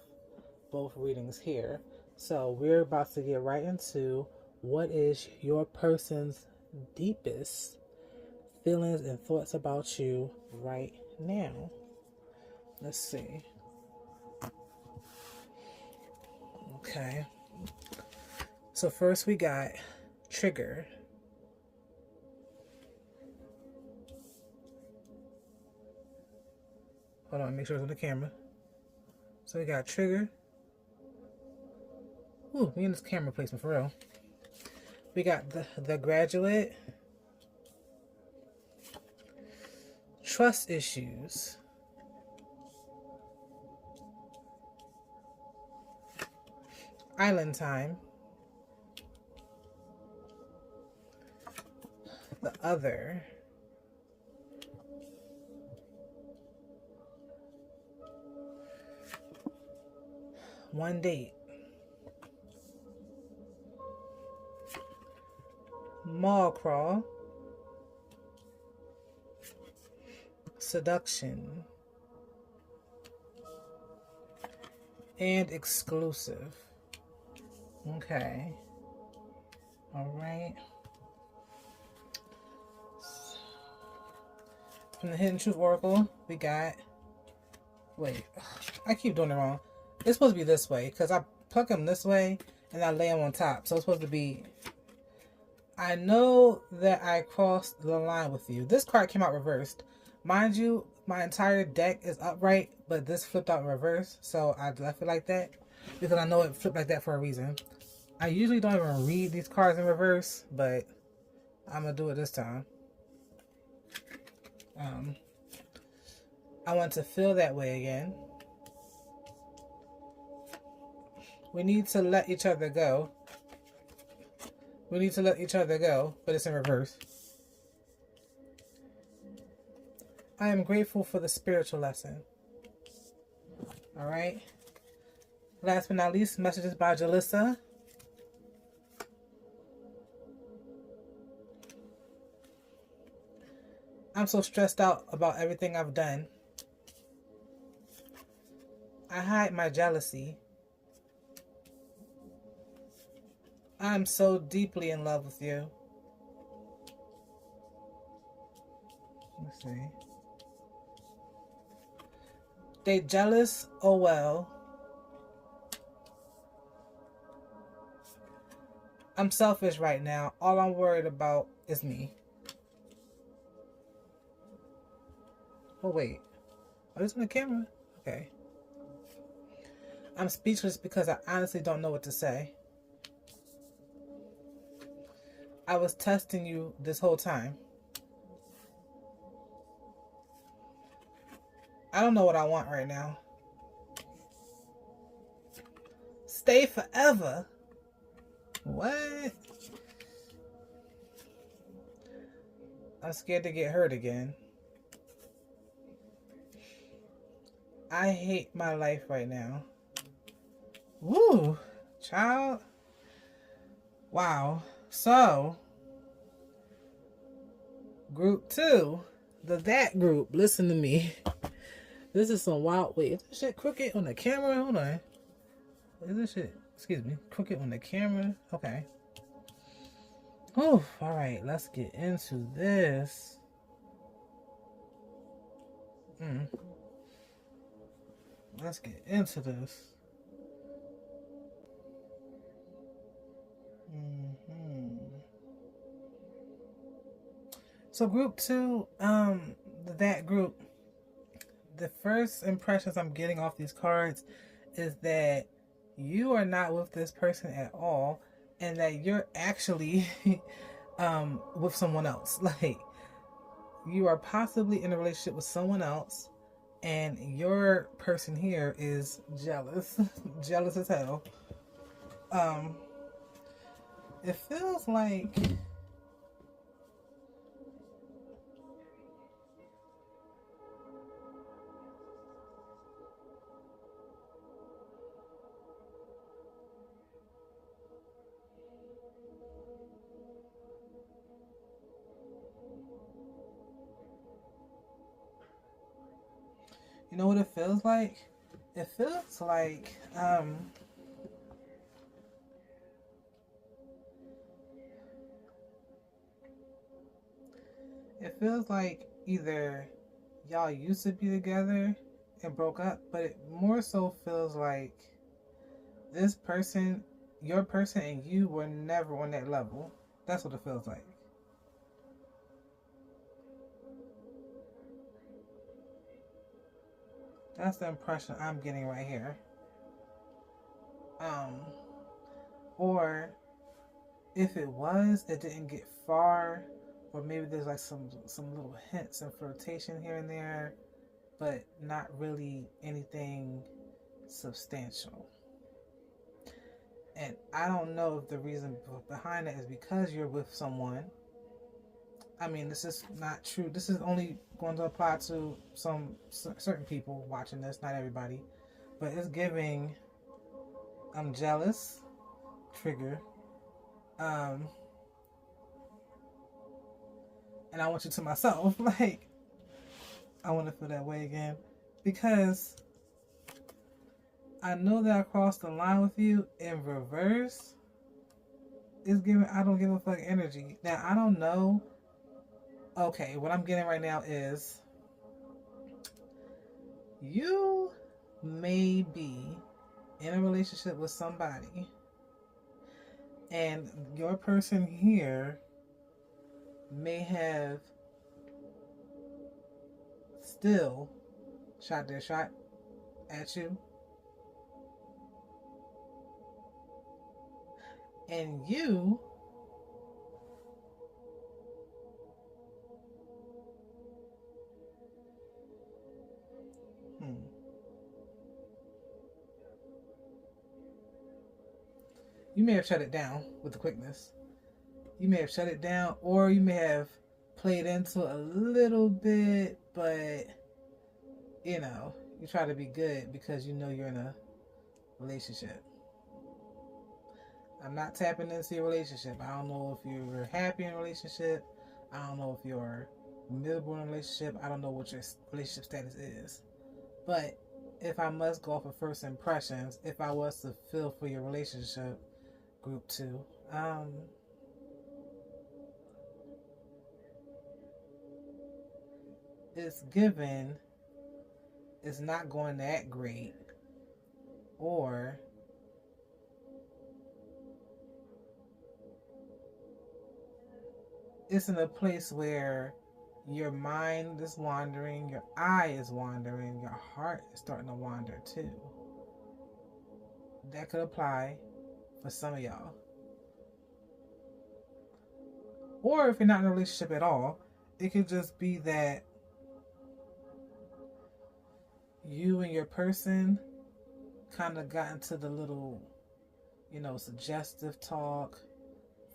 both readings here. So we're about to get right into what is your person's deepest feelings and thoughts about you right now. Let's see. Okay. So first we got Trigger. Hold on, make sure it's on the camera. So we got Trigger. Ooh, we in this camera placement for real. We got the Graduate. Trust Issues. Island Time. The Other. One Date. mall crawl, seduction, and exclusive. Okay. All right. From the Hidden Truth Oracle, we got... Wait, I keep doing it wrong. It's supposed to be this way, because I pluck them this way, and I lay them on top. So it's supposed to be... I know that I crossed the line with you. This card came out reversed. Mind you, my entire deck is upright, but this flipped out in reverse, so I left it like that, because I know it flipped like that for a reason. I usually don't even read these cards in reverse, but I'm going to do it this time. I want to feel that way again. We need to let each other go. We need to let each other go, but it's in reverse. I am grateful for the spiritual lesson. All right. Last but not least, messages by Jalissa. I'm so stressed out about everything I've done. I hide my jealousy. I'm so deeply in love with you. Let's see. They jealous? Oh well. I'm selfish right now. All I'm worried about is me. Oh wait. Oh, this on the camera? Okay. I'm speechless because I honestly don't know what to say. I was testing you this whole time. I don't know what I want right now. Stay forever? What? I'm scared to get hurt again. I hate my life right now. Woo! Child. Wow. So, group 2, that group, listen to me. This is some wild... Wait, is this shit crooked on the camera? Hold on. Is this shit, excuse me, crooked on the camera? Okay. Oh, alright, let's get into this. Let's get into this. So group 2, that group, the first impressions I'm getting off these cards is that you are not with this person at all, and that you're actually with someone else. Like, you are possibly in a relationship with someone else, and your person here is jealous. Jealous as hell. It feels like... You know what it feels like? It feels like, it feels like either y'all used to be together and broke up, but it more so feels like this person, your person and you were never on that level. That's what it feels like. That's the impression I'm getting right here. Or if it was, it didn't get far, or maybe there's like some little hints and flirtation here and there, but not really anything substantial. And I don't know if the reason behind it is because you're with someone. I mean, this is not true. This is only going to apply to some certain people watching this, not everybody. But it's giving, I'm jealous, trigger. and I want you to myself. Like, I want to feel that way again. Because I know that I crossed the line with you in reverse. It's giving I don't give a fuck energy. Now, I don't know. Okay, what I'm getting right now is you may be in a relationship with somebody, and your person here may have still shot their shot at you, and you you may have shut it down with the quickness. You may have shut it down, or you may have played into a little bit, but you know, you try to be good because you know you're in a relationship. I'm not tapping into your relationship. I don't know if you're happy in a relationship. I don't know if you're miserable in a relationship. I don't know what your relationship status is. But if I must go off of first impressions, if I was to feel for your relationship, group 2, it's given it's not going that great, or it's in a place where your mind is wandering, your eye is wandering, your heart is starting to wander too. That could apply for some of y'all. Or if you're not in a relationship at all, it could just be that you and your person kind of got into the little, suggestive talk,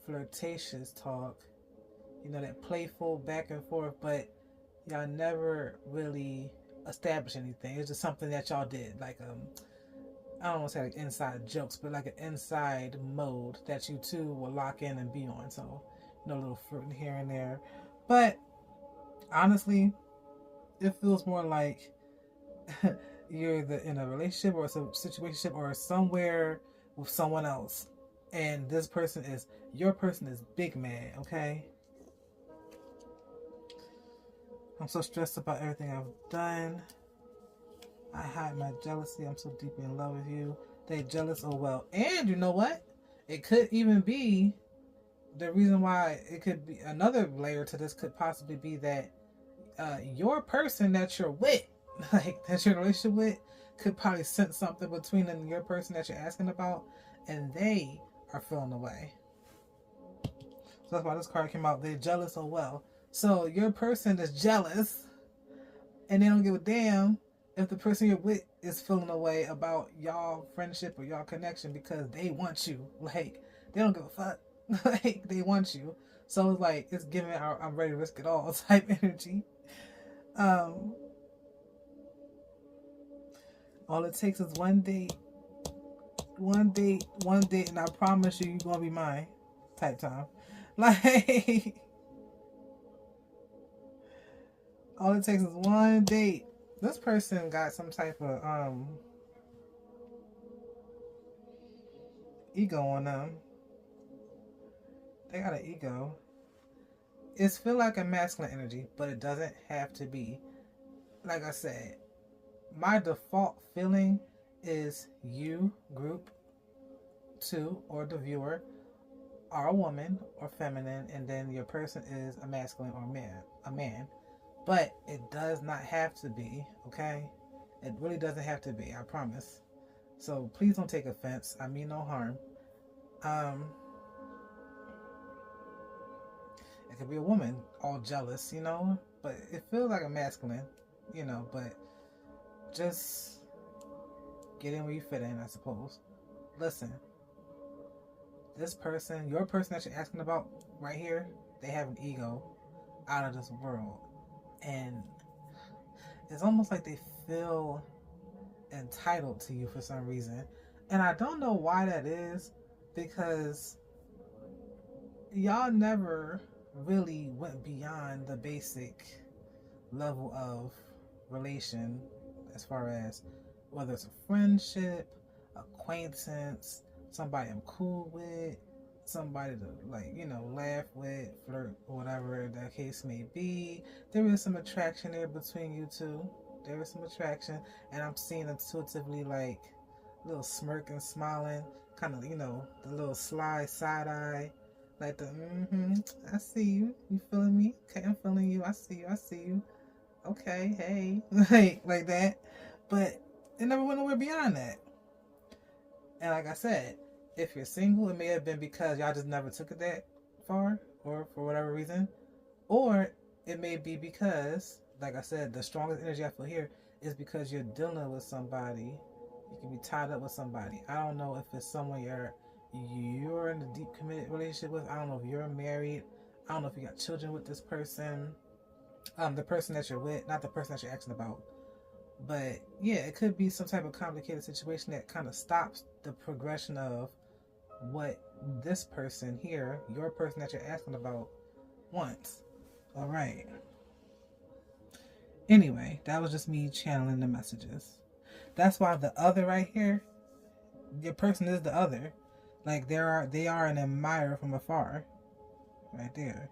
flirtatious talk, that playful back and forth, but y'all never really established anything. It's just something that y'all did, like I don't want to say like inside jokes, but like an inside mode that you two will lock in and be on. So, a little flirting here and there. But honestly, it feels more like you're either in a relationship or a situationship or somewhere with someone else, and your person is big mad. Okay. I'm so stressed about everything I've done. I hide my jealousy. I'm so deeply in love with you. They jealous, oh well. And you know what? It could even be the reason why it could be another layer to this could possibly be that your person that you're with, like that you're in a relationship with, could probably sense something between them and your person that you're asking about, and they are feeling away. So that's why this card came out. They're jealous, oh well. So your person is jealous, and they don't give a damn if the person you're with is feeling a way about y'all friendship or y'all connection because they want you. Like, they don't give a fuck. Like, they want you. So it's like, it's giving our I'm ready to risk it all type energy. All it takes is one date, and I promise you're gonna be mine type time. Like, all it takes is one date. This person got some type of ego on them. They got an ego. It's feel like a masculine energy, but it doesn't have to be. Like I said, my default feeling is you, group 2, or the viewer, are a woman or feminine, and then your person is a masculine or a man. But it does not have to be, okay? It really doesn't have to be, I promise. So please don't take offense. I mean no harm. It could be a woman, all jealous, but it feels like a masculine, but just get in where you fit in, I suppose. Listen, this person, your person that you're asking about right here, they have an ego out of this world. And it's almost like they feel entitled to you for some reason. And I don't know why that is, because y'all never really went beyond the basic level of relation, as far as whether it's a friendship, acquaintance, somebody I'm cool with, somebody to, like, laugh with, flirt, whatever the case may be. There is some attraction there between you two. There is some attraction, and I'm seeing intuitively, like, little smirk and smiling, kind of, the little sly side eye, like the I see you. You feeling me? Okay, I'm feeling you. I see you. I see you. Okay, hey, like that. But it never went nowhere beyond that. And like I said, if you're single, it may have been because y'all just never took it that far, or for whatever reason, or it may be because, like I said, the strongest energy I feel here is because you're dealing with somebody. You can be tied up with somebody. I don't know if it's someone you're in a deep committed relationship with. I don't know if you're married. I don't know if you got children with this person. The person that you're with, not the person that you're asking about. But yeah, it could be some type of complicated situation that kind of stops the progression of what this person here, your person that you're asking about, wants. All right. Anyway, that was just me channeling the messages. That's why the other right here, your person is the other. Like they are an admirer from afar. Right there.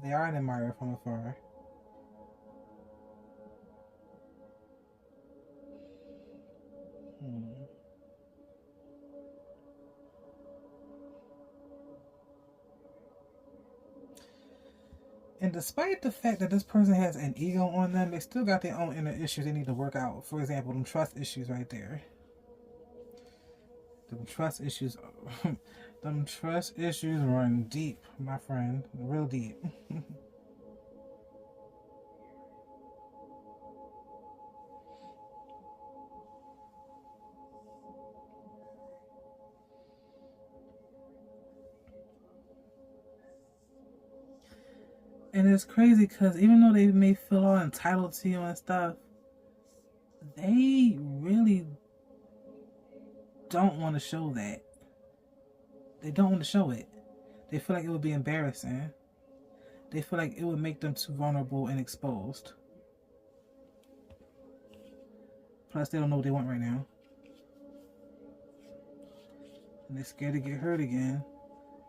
They are an admirer from afar. And despite the fact that this person has an ego on them, they still got their own inner issues they need to work out. For example, them trust issues right there. Them trust issues run deep, my friend. Real deep. And it's crazy because even though they may feel all entitled to you and stuff, they really don't want to show that. They don't want to show it. They feel like it would be embarrassing. They feel like it would make them too vulnerable and exposed. Plus, they don't know what they want right now. And they're scared to get hurt again.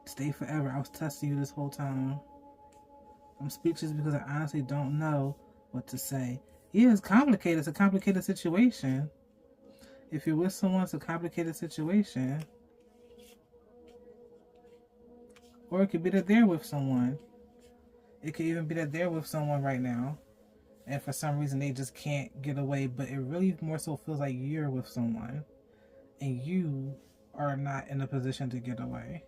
Stay forever. I was testing you this whole time. I'm speechless because I honestly don't know what to say. Yeah, it's complicated. It's a complicated situation. If you're with someone, it's a complicated situation. Or it could be that they're with someone. It could even be that they're with someone right now. And for some reason, they just can't get away. But it really more so feels like you're with someone. And you are not in a position to get away.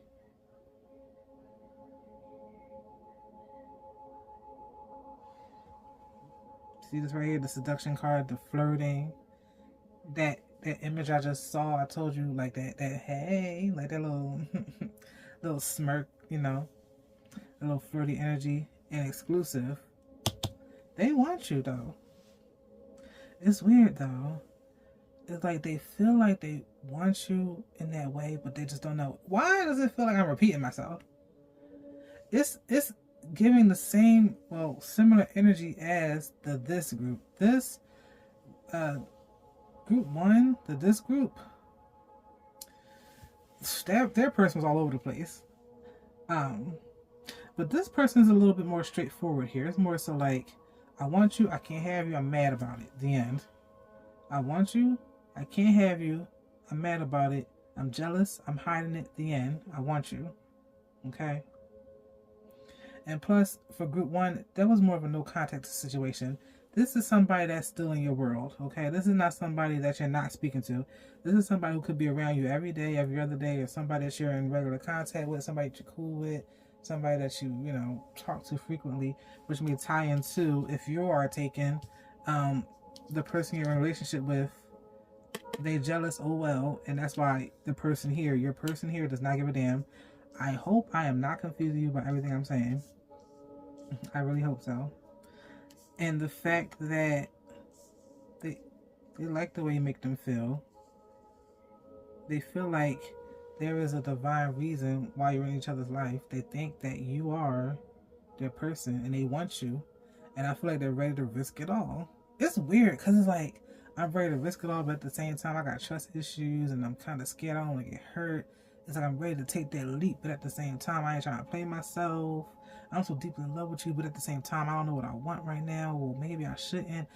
See this right here, the seduction card, the flirting, that image I just saw. I told you, like that hey, like that little little smirk, a little flirty energy and exclusive. They want you though. It's weird though. It's like they feel like they want you in that way, but they just don't know. Why does it feel like I'm repeating myself? It's giving the same, similar energy as this group. This group one, this group, their person was all over the place. But this person is a little bit more straightforward here. It's more so like, I want you, I can't have you, I'm mad about it. The end. I want you, I can't have you, I'm mad about it. I'm jealous, I'm hiding it. The end. I want you. Okay? And plus, for group one, that was more of a no contact situation. This is somebody that's still in your world, okay? This is not somebody that you're not speaking to. This is somebody who could be around you every day, every other day, or somebody that you're in regular contact with, somebody that you're cool with, somebody that you talk to frequently, which may tie into, if you are taken, the person you're in a relationship with, they jealous, oh well, and that's why your person here does not give a damn. I hope I am not confusing you by everything I'm saying. I really hope so. And the fact that they like the way you make them feel. They feel like there is a divine reason why you're in each other's life. They think that you are their person and they want you. And I feel like they're ready to risk it all. It's weird because it's like I'm ready to risk it all, but at the same time I got trust issues and I'm kind of scared I don't want to get hurt. It's like I'm ready to take that leap, but at the same time I ain't trying to play myself. I'm so deeply in love with you, but at the same time I don't know what I want right now. Well, maybe I shouldn't.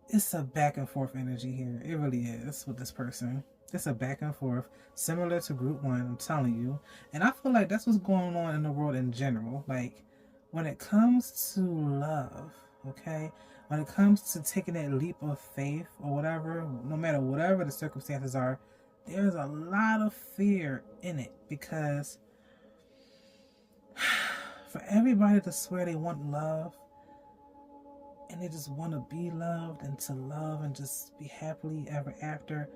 It's a back and forth energy here. It really is with this person. It's a back and forth, similar to group one, I'm telling you. And I feel like that's what's going on in the world in general. Like, when it comes to love, okay? When it comes to taking that leap of faith or whatever, no matter whatever the circumstances are, there's a lot of fear in it because for everybody to swear they want love and they just want to be loved and to love and just be happily ever after,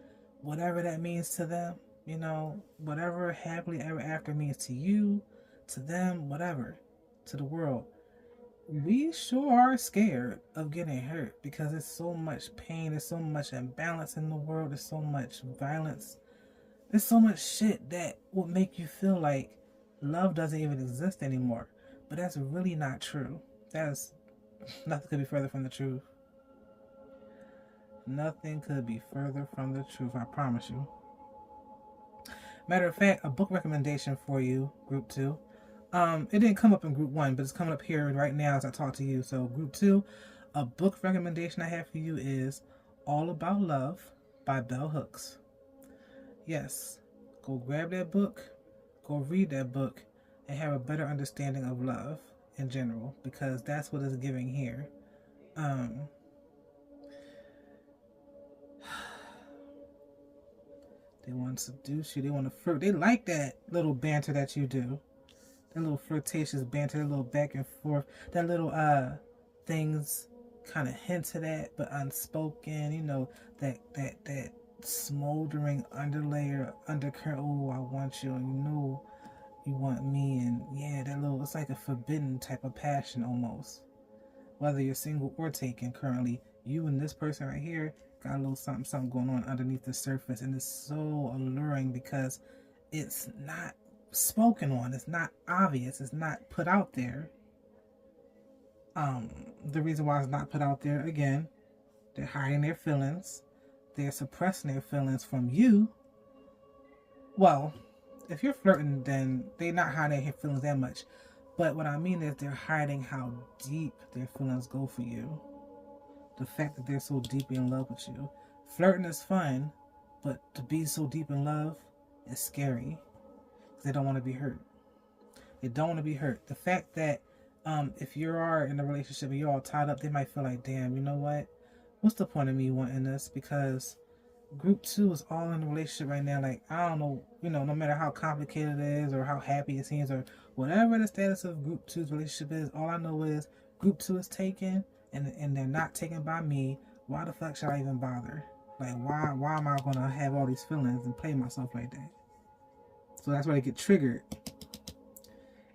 whatever that means to them, you know, whatever happily ever after means to you, to them, whatever, to the world. We sure are scared of getting hurt because there's so much pain, there's so much imbalance in the world, there's so much violence, there's so much shit that will make you feel like love doesn't even exist anymore. But that's really not true. That's nothing could be further from the truth. Nothing could be further from the truth, I promise you. Matter of fact, a book recommendation for you, group 2. It didn't come up in group 1, but it's coming up here right now as I talk to you. So group 2, a book recommendation I have for you is All About Love by Bell Hooks. Yes, go grab that book, go read that book, and have a better understanding of love in general, because that's what it's giving here. They want to seduce you, they want to flirt, they like that little banter that you do. That little flirtatious banter, that little back and forth, that little things kind of hint at that, but unspoken, you know, that smoldering underlayer, undercurrent, oh, I want you, and you know you want me, and yeah, that little, it's like a forbidden type of passion almost. Whether you're single or taken currently, you and this person right here got a little something going on underneath the surface, and it's so alluring because it's not spoken on, it's not obvious, it's not put out there. The reason why it's not put out there, again, they're hiding their feelings, they're suppressing their feelings from you. Well, if you're flirting, then they're not hiding their feelings that much, but what I mean is they're hiding how deep their feelings go for you. The fact that they're so deeply in love with you. Flirting is fun, but to be so deep in love is scary. They don't want to be hurt. They don't want to be hurt. The fact that if you are in a relationship and you're all tied up, they might feel like, damn, you know what? What's the point of me wanting this? Because group 2 is all in a relationship right now. Like, I don't know, you know, no matter how complicated it is or how happy it seems or whatever the status of group 2's relationship is, all I know is group 2 is taken and they're not taken by me. Why the fuck should I even bother? Like, why am I going to have all these feelings and play myself like that? So that's why they get triggered.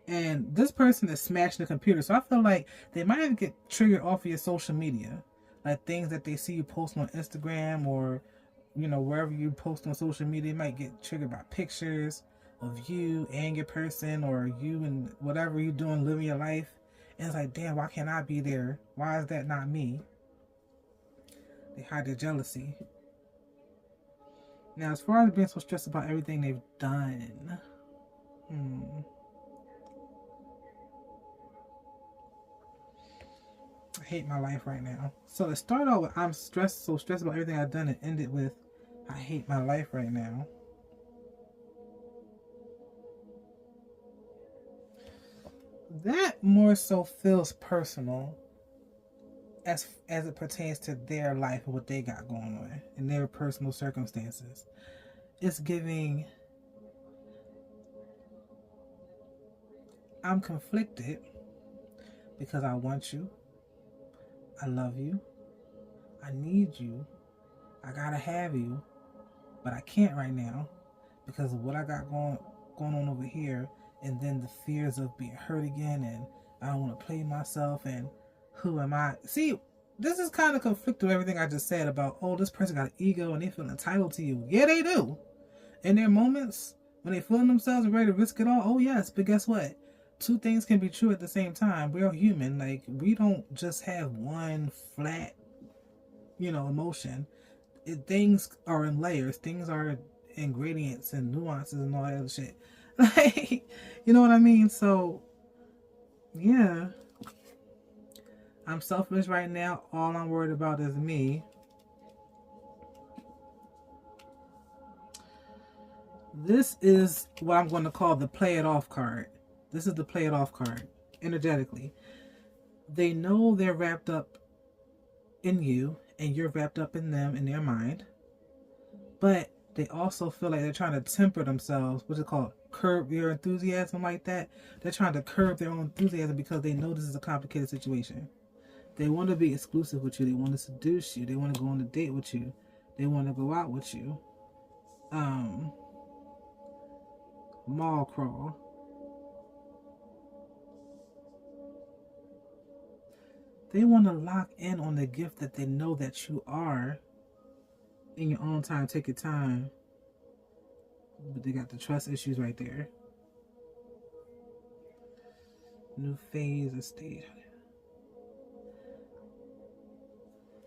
And this person is smashing the computer. So I feel like they might even get triggered off of your social media. Like things that they see you post on Instagram or, you know, wherever you post on social media. They might get triggered by pictures of you and your person or you and whatever you're doing, living your life. And it's like, damn, why can't I be there? Why is that not me? They hide their jealousy. Now, as far as being so stressed about everything they've done, I hate my life right now. So it started out with I'm so stressed about everything I've done, and ended with I hate my life right now. That more so feels personal as it pertains to their life and what they got going on in their personal circumstances. It's giving, I'm conflicted because I want you, I love you, I need you, I gotta have you, but I can't right now because of what I got going on over here, and then the fears of being hurt again, and I don't want to play myself, and who am I? See, this is kind of conflicted with everything I just said about, oh, this person got an ego and they feel entitled to you. Yeah, they do. In their moments, When they feeling themselves and ready to risk it all, oh yes, but guess what? Two things can be true at the same time. We're human. Like, we don't just have one flat, emotion. Things are in layers. Things are ingredients and nuances and all that other shit. Like, you know what I mean? So, yeah. I'm selfish right now. All I'm worried about is me. This is what I'm going to call the play it off card. This is the play it off card, energetically. They know they're wrapped up in you, and you're wrapped up in them, in their mind. But they also feel like they're trying to temper themselves, what's it called? Curb your enthusiasm, like that. They're trying to curb their own enthusiasm because they know this is a complicated situation. They want to be exclusive with you. They want to seduce you. They want to go on a date with you. They want to go out with you. Mall crawl. They want to lock in on the gift that they know that you are in your own time. Take your time. But they got the trust issues right there. New phase or stage.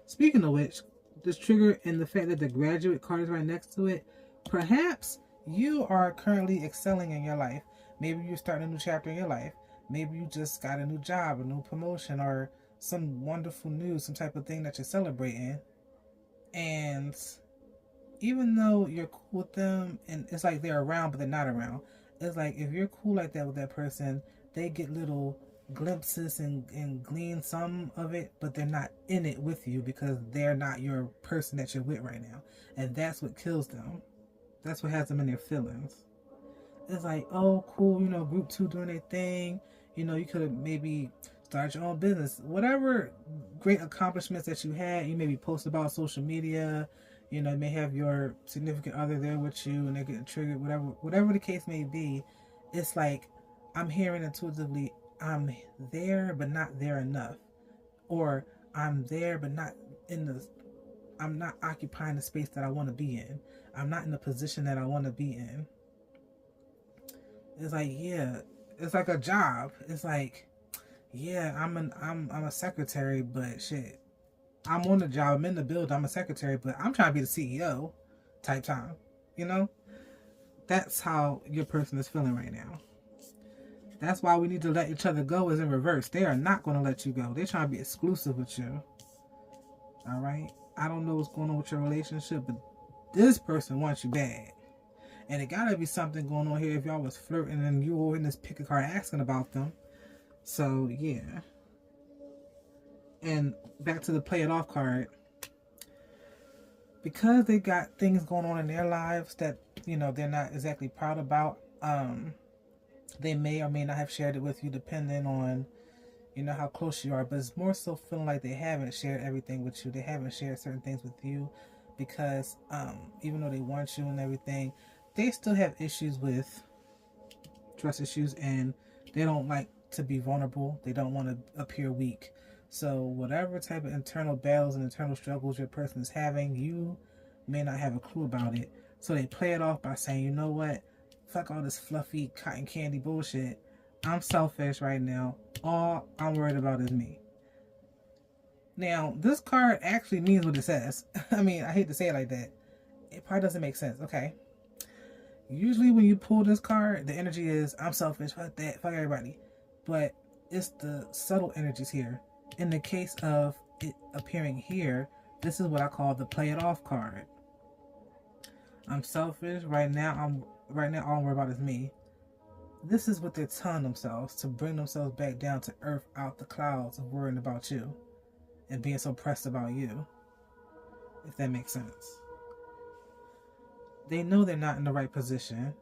Speaking of which, this trigger and the fact that the graduate card is right next to it, perhaps you are currently excelling in your life. Maybe you're starting a new chapter in your life. Maybe you just got a new job, a new promotion, or some wonderful news, some type of thing that you're celebrating. And even though you're cool with them, and it's like they're around, but they're not around. It's like if you're cool like that with that person, they get little glimpses and glean some of it, but they're not in it with you because they're not your person that you're with right now. And that's what kills them. That's what has them in their feelings. It's like, oh, cool, group 2 doing their thing. You could have maybe started your own business. Whatever great accomplishments that you had, you maybe post about social media. You may have your significant other there with you and they're getting triggered, whatever the case may be. It's like, I'm hearing intuitively, I'm there, but not there enough. Or I'm there, but I'm not occupying the space that I want to be in. I'm not in the position that I want to be in. It's like, yeah, it's like a job. It's like, yeah, I'm a secretary, but shit, I'm on the job, I'm in the building, I'm a secretary, but I'm trying to be the CEO type time. That's how your person is feeling right now. That's why we need to let each other go is in reverse. They are not going to let you go. They're trying to be exclusive with you. All right? I don't know what's going on with your relationship, but this person wants you bad. And it got to be something going on here if y'all was flirting and you were in this pick a card asking about them. So, yeah. And back to the play it off card. Because they got things going on in their lives that, they're not exactly proud about, they may or may not have shared it with you depending on, how close you are. But it's more so feeling like they haven't shared everything with you. They haven't shared certain things with you because even though they want you and everything, they still have issues with trust issues and they don't like to be vulnerable. They don't want to appear weak. So whatever type of internal battles and internal struggles your person is having, you may not have a clue about it. So they play it off by saying, you know what? Fuck all this fluffy cotton candy bullshit. I'm selfish right now. All I'm worried about is me. Now, this card actually means what it says. I mean, I hate to say it like that. It probably doesn't make sense. Okay. Usually when you pull this card, the energy is, I'm selfish, fuck that, fuck everybody. But it's the subtle energies here. In the case of it appearing here, this is what I call the play it off card. I'm selfish right now. All I'm worried about is me. This is what they're telling themselves to bring themselves back down to earth, out the clouds of worrying about you and being so pressed about you. If that makes sense. They know they're not in the right position.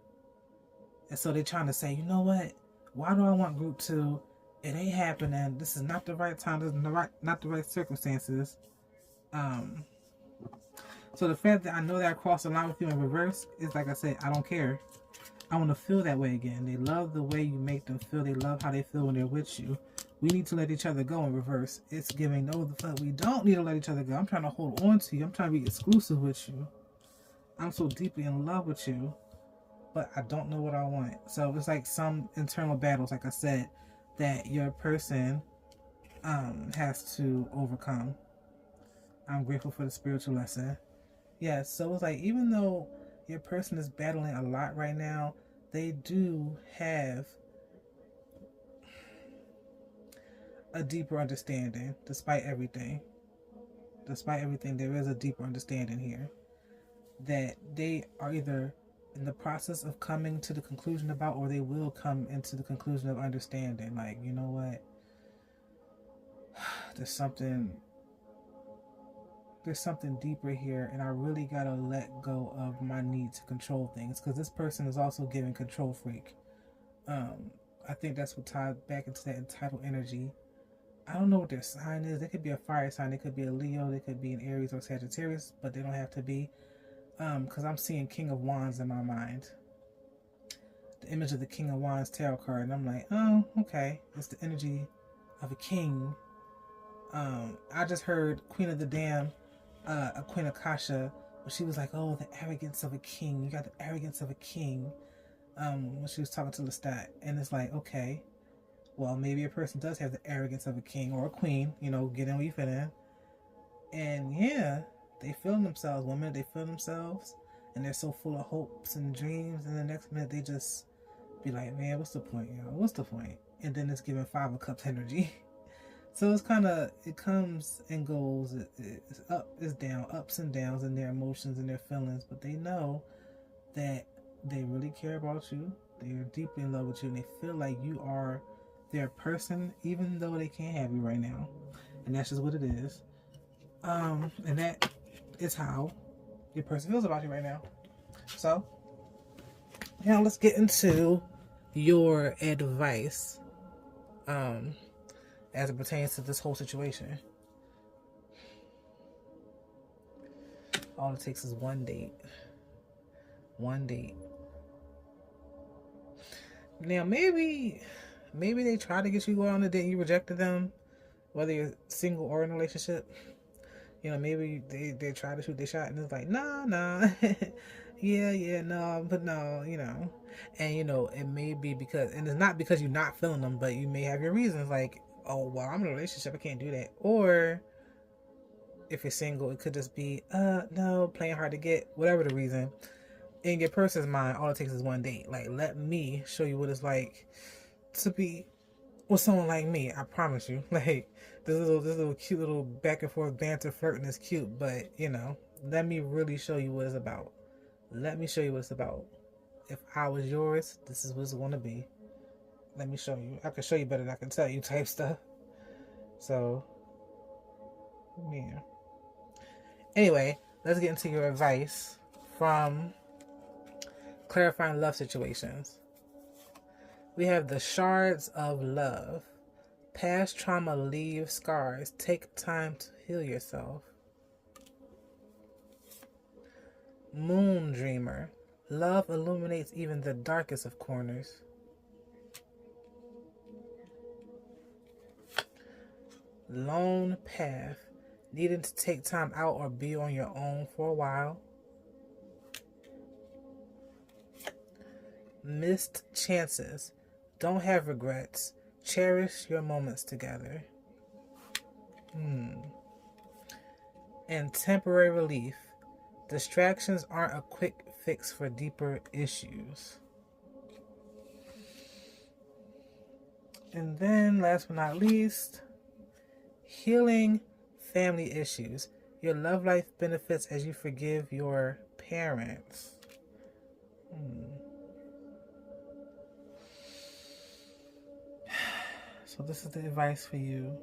And so they're trying to say, you know what? Why do I want group 2? It ain't happening. This is not the right time. This is not the right circumstances. So the fact that I know that I crossed the line with you in reverse is, like I said, I don't care. I want to feel that way again. They love the way you make them feel. They love how they feel when they're with you. We need to let each other go in reverse. It's giving no the fuck. We don't need to let each other go. I'm trying to hold on to you. I'm trying to be exclusive with you. I'm so deeply in love with you. but I don't know what I want. So it's like some internal battles, like I said, that your person has to overcome. I'm grateful for the spiritual lesson. Yeah, so it's like even though your person is battling a lot right now, they do have a deeper understanding despite everything. Despite everything, there is a deeper understanding here that they are either in the process of coming to the conclusion about, or they will come into the conclusion of understanding. Like, you know what? There's something deeper here, and I really gotta let go of my need to control things, because this person is also giving control freak. I think that's what tied back into that entitled energy. I don't know what their sign is. They could be a fire sign, they could be a Leo, they could be an Aries or Sagittarius, but they don't have to be. Because I'm seeing King of Wands in my mind. The image of the King of Wands tarot card, and I'm like, oh, okay. It's the energy of a king. I just heard Queen of the Dam, a Queen Akasha, but she was like, oh, the arrogance of a king. You got the arrogance of a king. When she was talking to Lestat, and it's like, okay, well, maybe a person does have the arrogance of a king or a queen, you know, get in where you fit in. And yeah, they feel themselves. One minute they feel themselves, and they're so full of hopes and dreams, and the next minute they just be like, man, what's the point, you know? What's the point? And then it's giving Five of Cups energy. So it's kind of, it comes and goes. It's up, it's down, ups and downs in their emotions and their feelings, but they know that they really care about you. They are deeply in love with you, and they feel like you are their person, even though they can't have you right now. And that's just what it is. And that is how your person feels about you right now. So, now let's get into your advice as it pertains to this whole situation. All it takes is one date. One date. Now, maybe they tried to get you to go on a date and you rejected them, whether you're single or in a relationship. You know, maybe they tried to shoot their shot and it's like, nah. yeah, no, but no, you know. And, you know, it may be because, and it's not because you're not feeling them, but you may have your reasons, like, oh, well, I'm in a relationship, I can't do that. Or if you're single, it could just be, no, playing hard to get, whatever the reason. In your person's mind, all it takes is one date. Like, let me show you what it's like to be with someone like me. I promise you. Like, this little cute little back and forth banter flirting is cute, but, you know, let me really show you what it's about. Let me show you what it's about. If I was yours, this is what it's going to be. Let me show you. I can show you better than I can tell you type stuff. So, yeah. Anyway, let's get into your advice from Clarifying Love Situations. We have the Shards of Love. Past trauma leaves scars. Take time to heal yourself. Moon Dreamer. Love illuminates even the darkest of corners. Lone Path. Needing to take time out or be on your own for a while. Missed chances. Don't have regrets. Cherish your moments together. And temporary relief. Distractions aren't a quick fix for deeper issues. And then, last but not least, healing family issues. Your love life benefits as you forgive your parents. So this is the advice for you.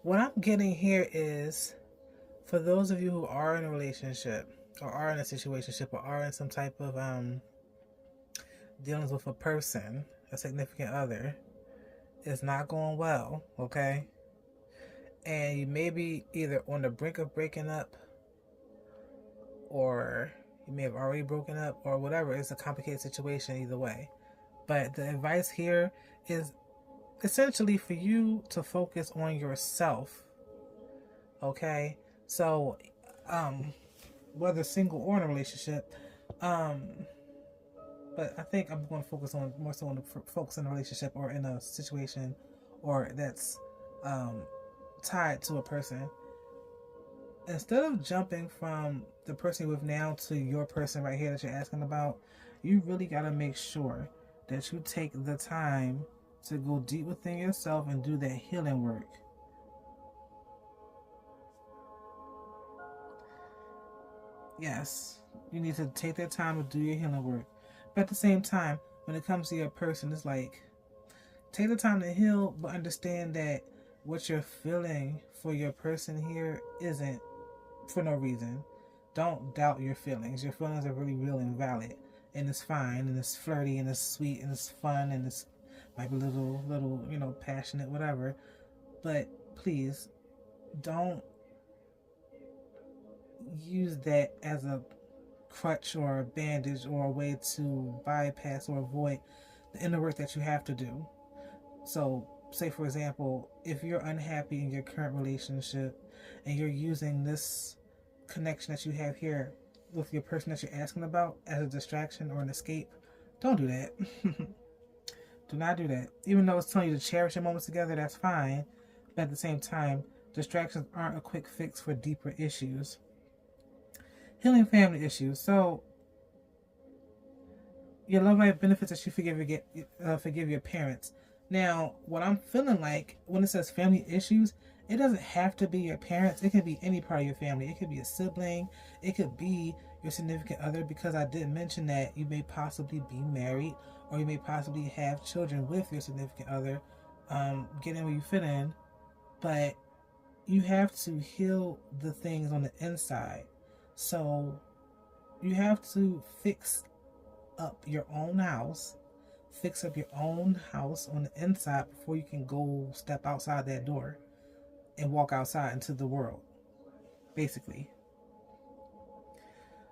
What I'm getting here is, for those of you who are in a relationship, or are in a situationship, or are in some type of dealings with a person, a significant other, it's not going well, okay? And you may be either on the brink of breaking up, or you may have already broken up, or whatever. It's a complicated situation either way. But the advice here is essentially for you to focus on yourself. Okay? So, whether single or in a relationship, but I think I'm going to focus on more so on the focus in a relationship or in a situation or that's tied to a person. Instead of jumping from the person you're with now to your person right here that you're asking about, you really got to make sure that you take the time to go deep within yourself and do that healing work. Yes, you need to take that time to do your healing work. But at the same time, when it comes to your person, it's like, take the time to heal, but understand that what you're feeling for your person here isn't for no reason. Don't doubt your feelings. Your feelings are really real and valid, and it's fine, and it's flirty, and it's sweet, and it's fun, and it's might be a little, passionate, whatever. But please, don't use that as a crutch or a bandage or a way to bypass or avoid the inner work that you have to do. So, say for example, if you're unhappy in your current relationship and you're using this connection that you have here with your person that you're asking about as a distraction or an escape, don't do that. Do not do that. Even though it's telling you to cherish your moments together, that's fine. But at the same time, distractions aren't a quick fix for deeper issues. Healing family issues. So, your love life benefits that you forgive your parents. Now, what I'm feeling like when it says family issues, it doesn't have to be your parents. It could be any part of your family. It could be a sibling. It could be your significant other, because I did mention that you may possibly be married or you may possibly have children with your significant other. Get in where you fit in. But you have to heal the things on the inside. So you have to fix up your own house. Fix up your own house on the inside before you can go step outside that door and walk outside into the world, basically.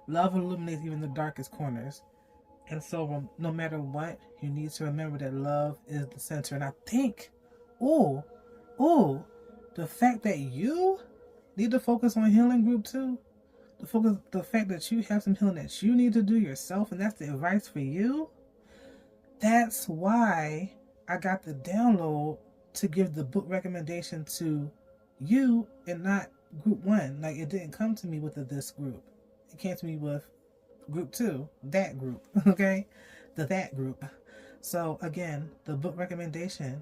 Love illuminates even the darkest corners. And so no matter what, you need to remember that love is the center. And I think, the fact that you need to focus on healing group 2, the fact that you have some healing that you need to do yourself, and that's the advice for you. That's why I got the download to give the book recommendation to you and not group 1. Like, it didn't come to me with this group. It came to me with group 2, that group, okay? That group. So again, the book recommendation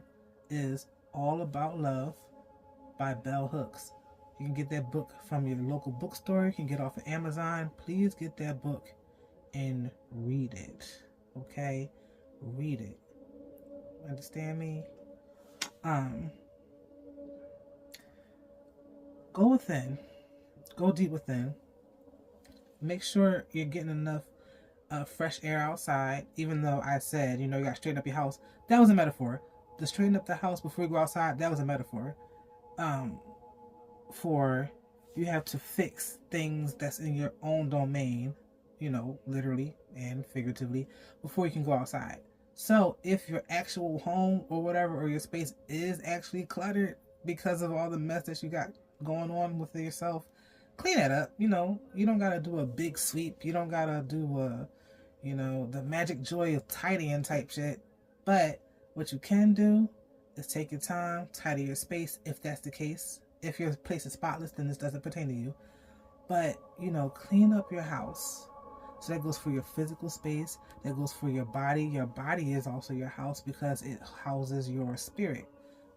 is All About Love by Bell Hooks. You can get that book from your local bookstore. You can get it off of Amazon. Please get that book and read it, okay? Read it. Understand me? Go within. Go deep within. Make sure you're getting enough fresh air outside. Even though I said, you got to straighten up your house. That was a metaphor. To straighten up the house before you go outside, that was a metaphor. For you have to fix things that's in your own domain, literally and figuratively, before you can go outside. So if your actual home or whatever, or your space is actually cluttered because of all the mess that you got going on with yourself, clean that up. You don't got to do a big sweep. You don't got to do the magic joy of tidying type shit. But what you can do is take your time, tidy your space if that's the case. If your place is spotless, then this doesn't pertain to you. But, clean up your house. So that goes for your physical space. That goes for your body. Your body is also your house because it houses your spirit.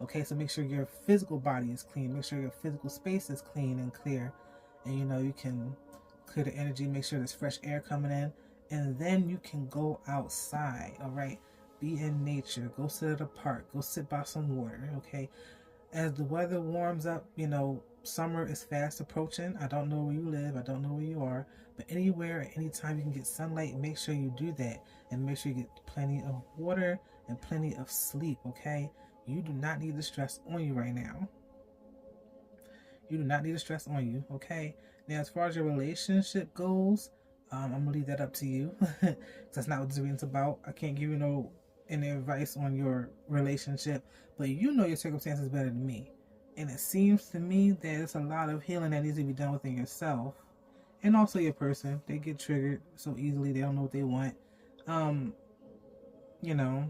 Okay, so make sure your physical body is clean. Make sure your physical space is clean and clear. And, you can clear the energy. Make sure there's fresh air coming in. And then you can go outside, all right? Be in nature. Go sit at a park. Go sit by some water, okay? As the weather warms up, summer is fast approaching. I don't know where you live. I don't know where you are. But anywhere, anytime you can get sunlight, make sure you do that. And make sure you get plenty of water and plenty of sleep, okay? You do not need the stress on you right now. You do not need to stress on you, okay? Now, as far as your relationship goes, I'm going to leave that up to you. That's not what this reading's about. I can't give you any advice on your relationship, but you know your circumstances better than me. And it seems to me that there's a lot of healing that needs to be done within yourself. And also your person. They get triggered so easily. They don't know what they want. You know,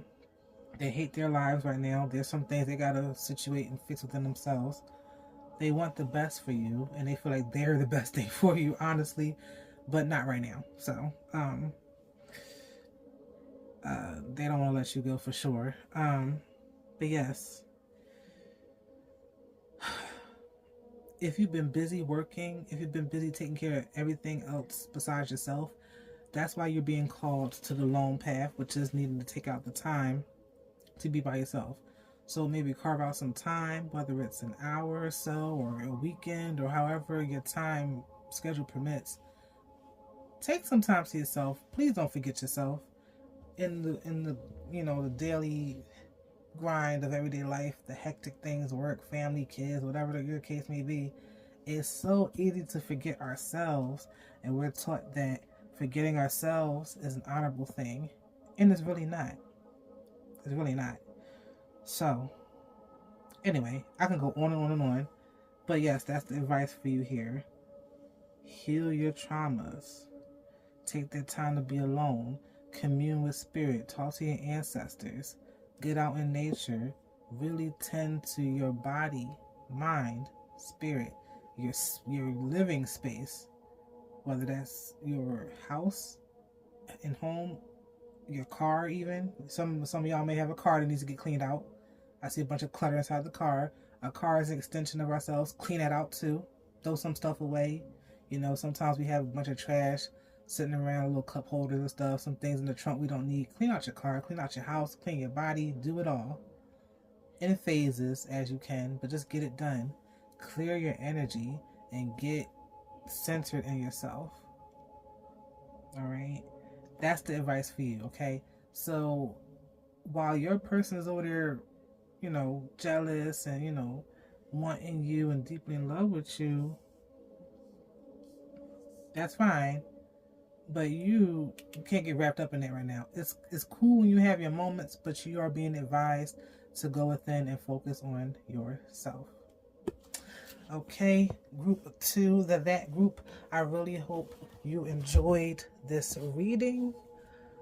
they hate their lives right now. There's some things they got to situate and fix within themselves. They want the best for you, and they feel like they're the best thing for you, honestly, but not right now. So, they don't want to let you go for sure. But yes, if you've been busy working, if you've been busy taking care of everything else besides yourself, that's why you're being called to the lone path, which is needing to take out the time to be by yourself. So maybe carve out some time, whether it's an hour or so, or a weekend, or however your time schedule permits. Take some time to yourself. Please don't forget yourself in the the daily grind of everyday life, the hectic things, work, family, kids, whatever your case may be. It's so easy to forget ourselves, and we're taught that forgetting ourselves is an honorable thing, and it's really not. It's really not. So, anyway, I can go on and on and on. But yes, that's the advice for you here. Heal your traumas. Take that time to be alone. Commune with spirit. Talk to your ancestors. Get out in nature. Really tend to your body, mind, spirit, your living space. Whether that's your house and home, your car even. Some of y'all may have a car that needs to get cleaned out. I see a bunch of clutter inside the car. A car is an extension of ourselves. Clean that out too. Throw some stuff away. Sometimes we have a bunch of trash sitting around, little cup holders and stuff, some things in the trunk we don't need. Clean out your car, clean out your house, clean your body, do it all. In phases as you can, but just get it done. Clear your energy and get centered in yourself. Alright? That's the advice for you, okay? So, while your person is over there jealous and, wanting you and deeply in love with you, that's fine. But you can't get wrapped up in that right now. It's cool when you have your moments, but you are being advised to go within and focus on yourself. Okay, group 2, that group, I really hope you enjoyed this reading.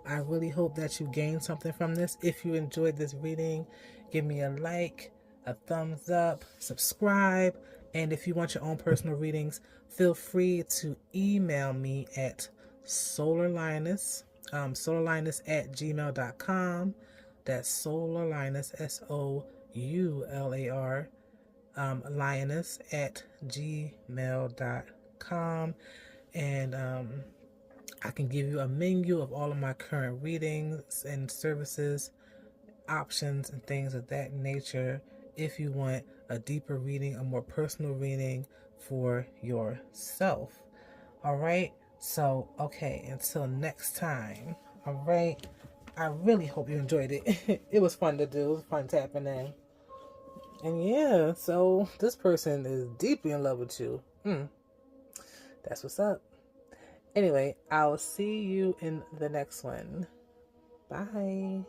I really hope that you gained something from this. If you enjoyed this reading, give me a like, a thumbs up, subscribe, and if you want your own personal readings, feel free to email me at SOULarLioness, SOULarLioness@gmail.com. That's SOULarLioness, SOULar, Lioness@gmail.com. And I can give you a menu of all of my current readings and services, options, and things of that nature if you want a deeper reading, a more personal reading for yourself. All right? So, okay, until next time. All right? I really hope you enjoyed it. It was fun to do. It was fun tapping in. And yeah, so this person is deeply in love with you. That's what's up. Anyway, I'll see you in the next one. Bye.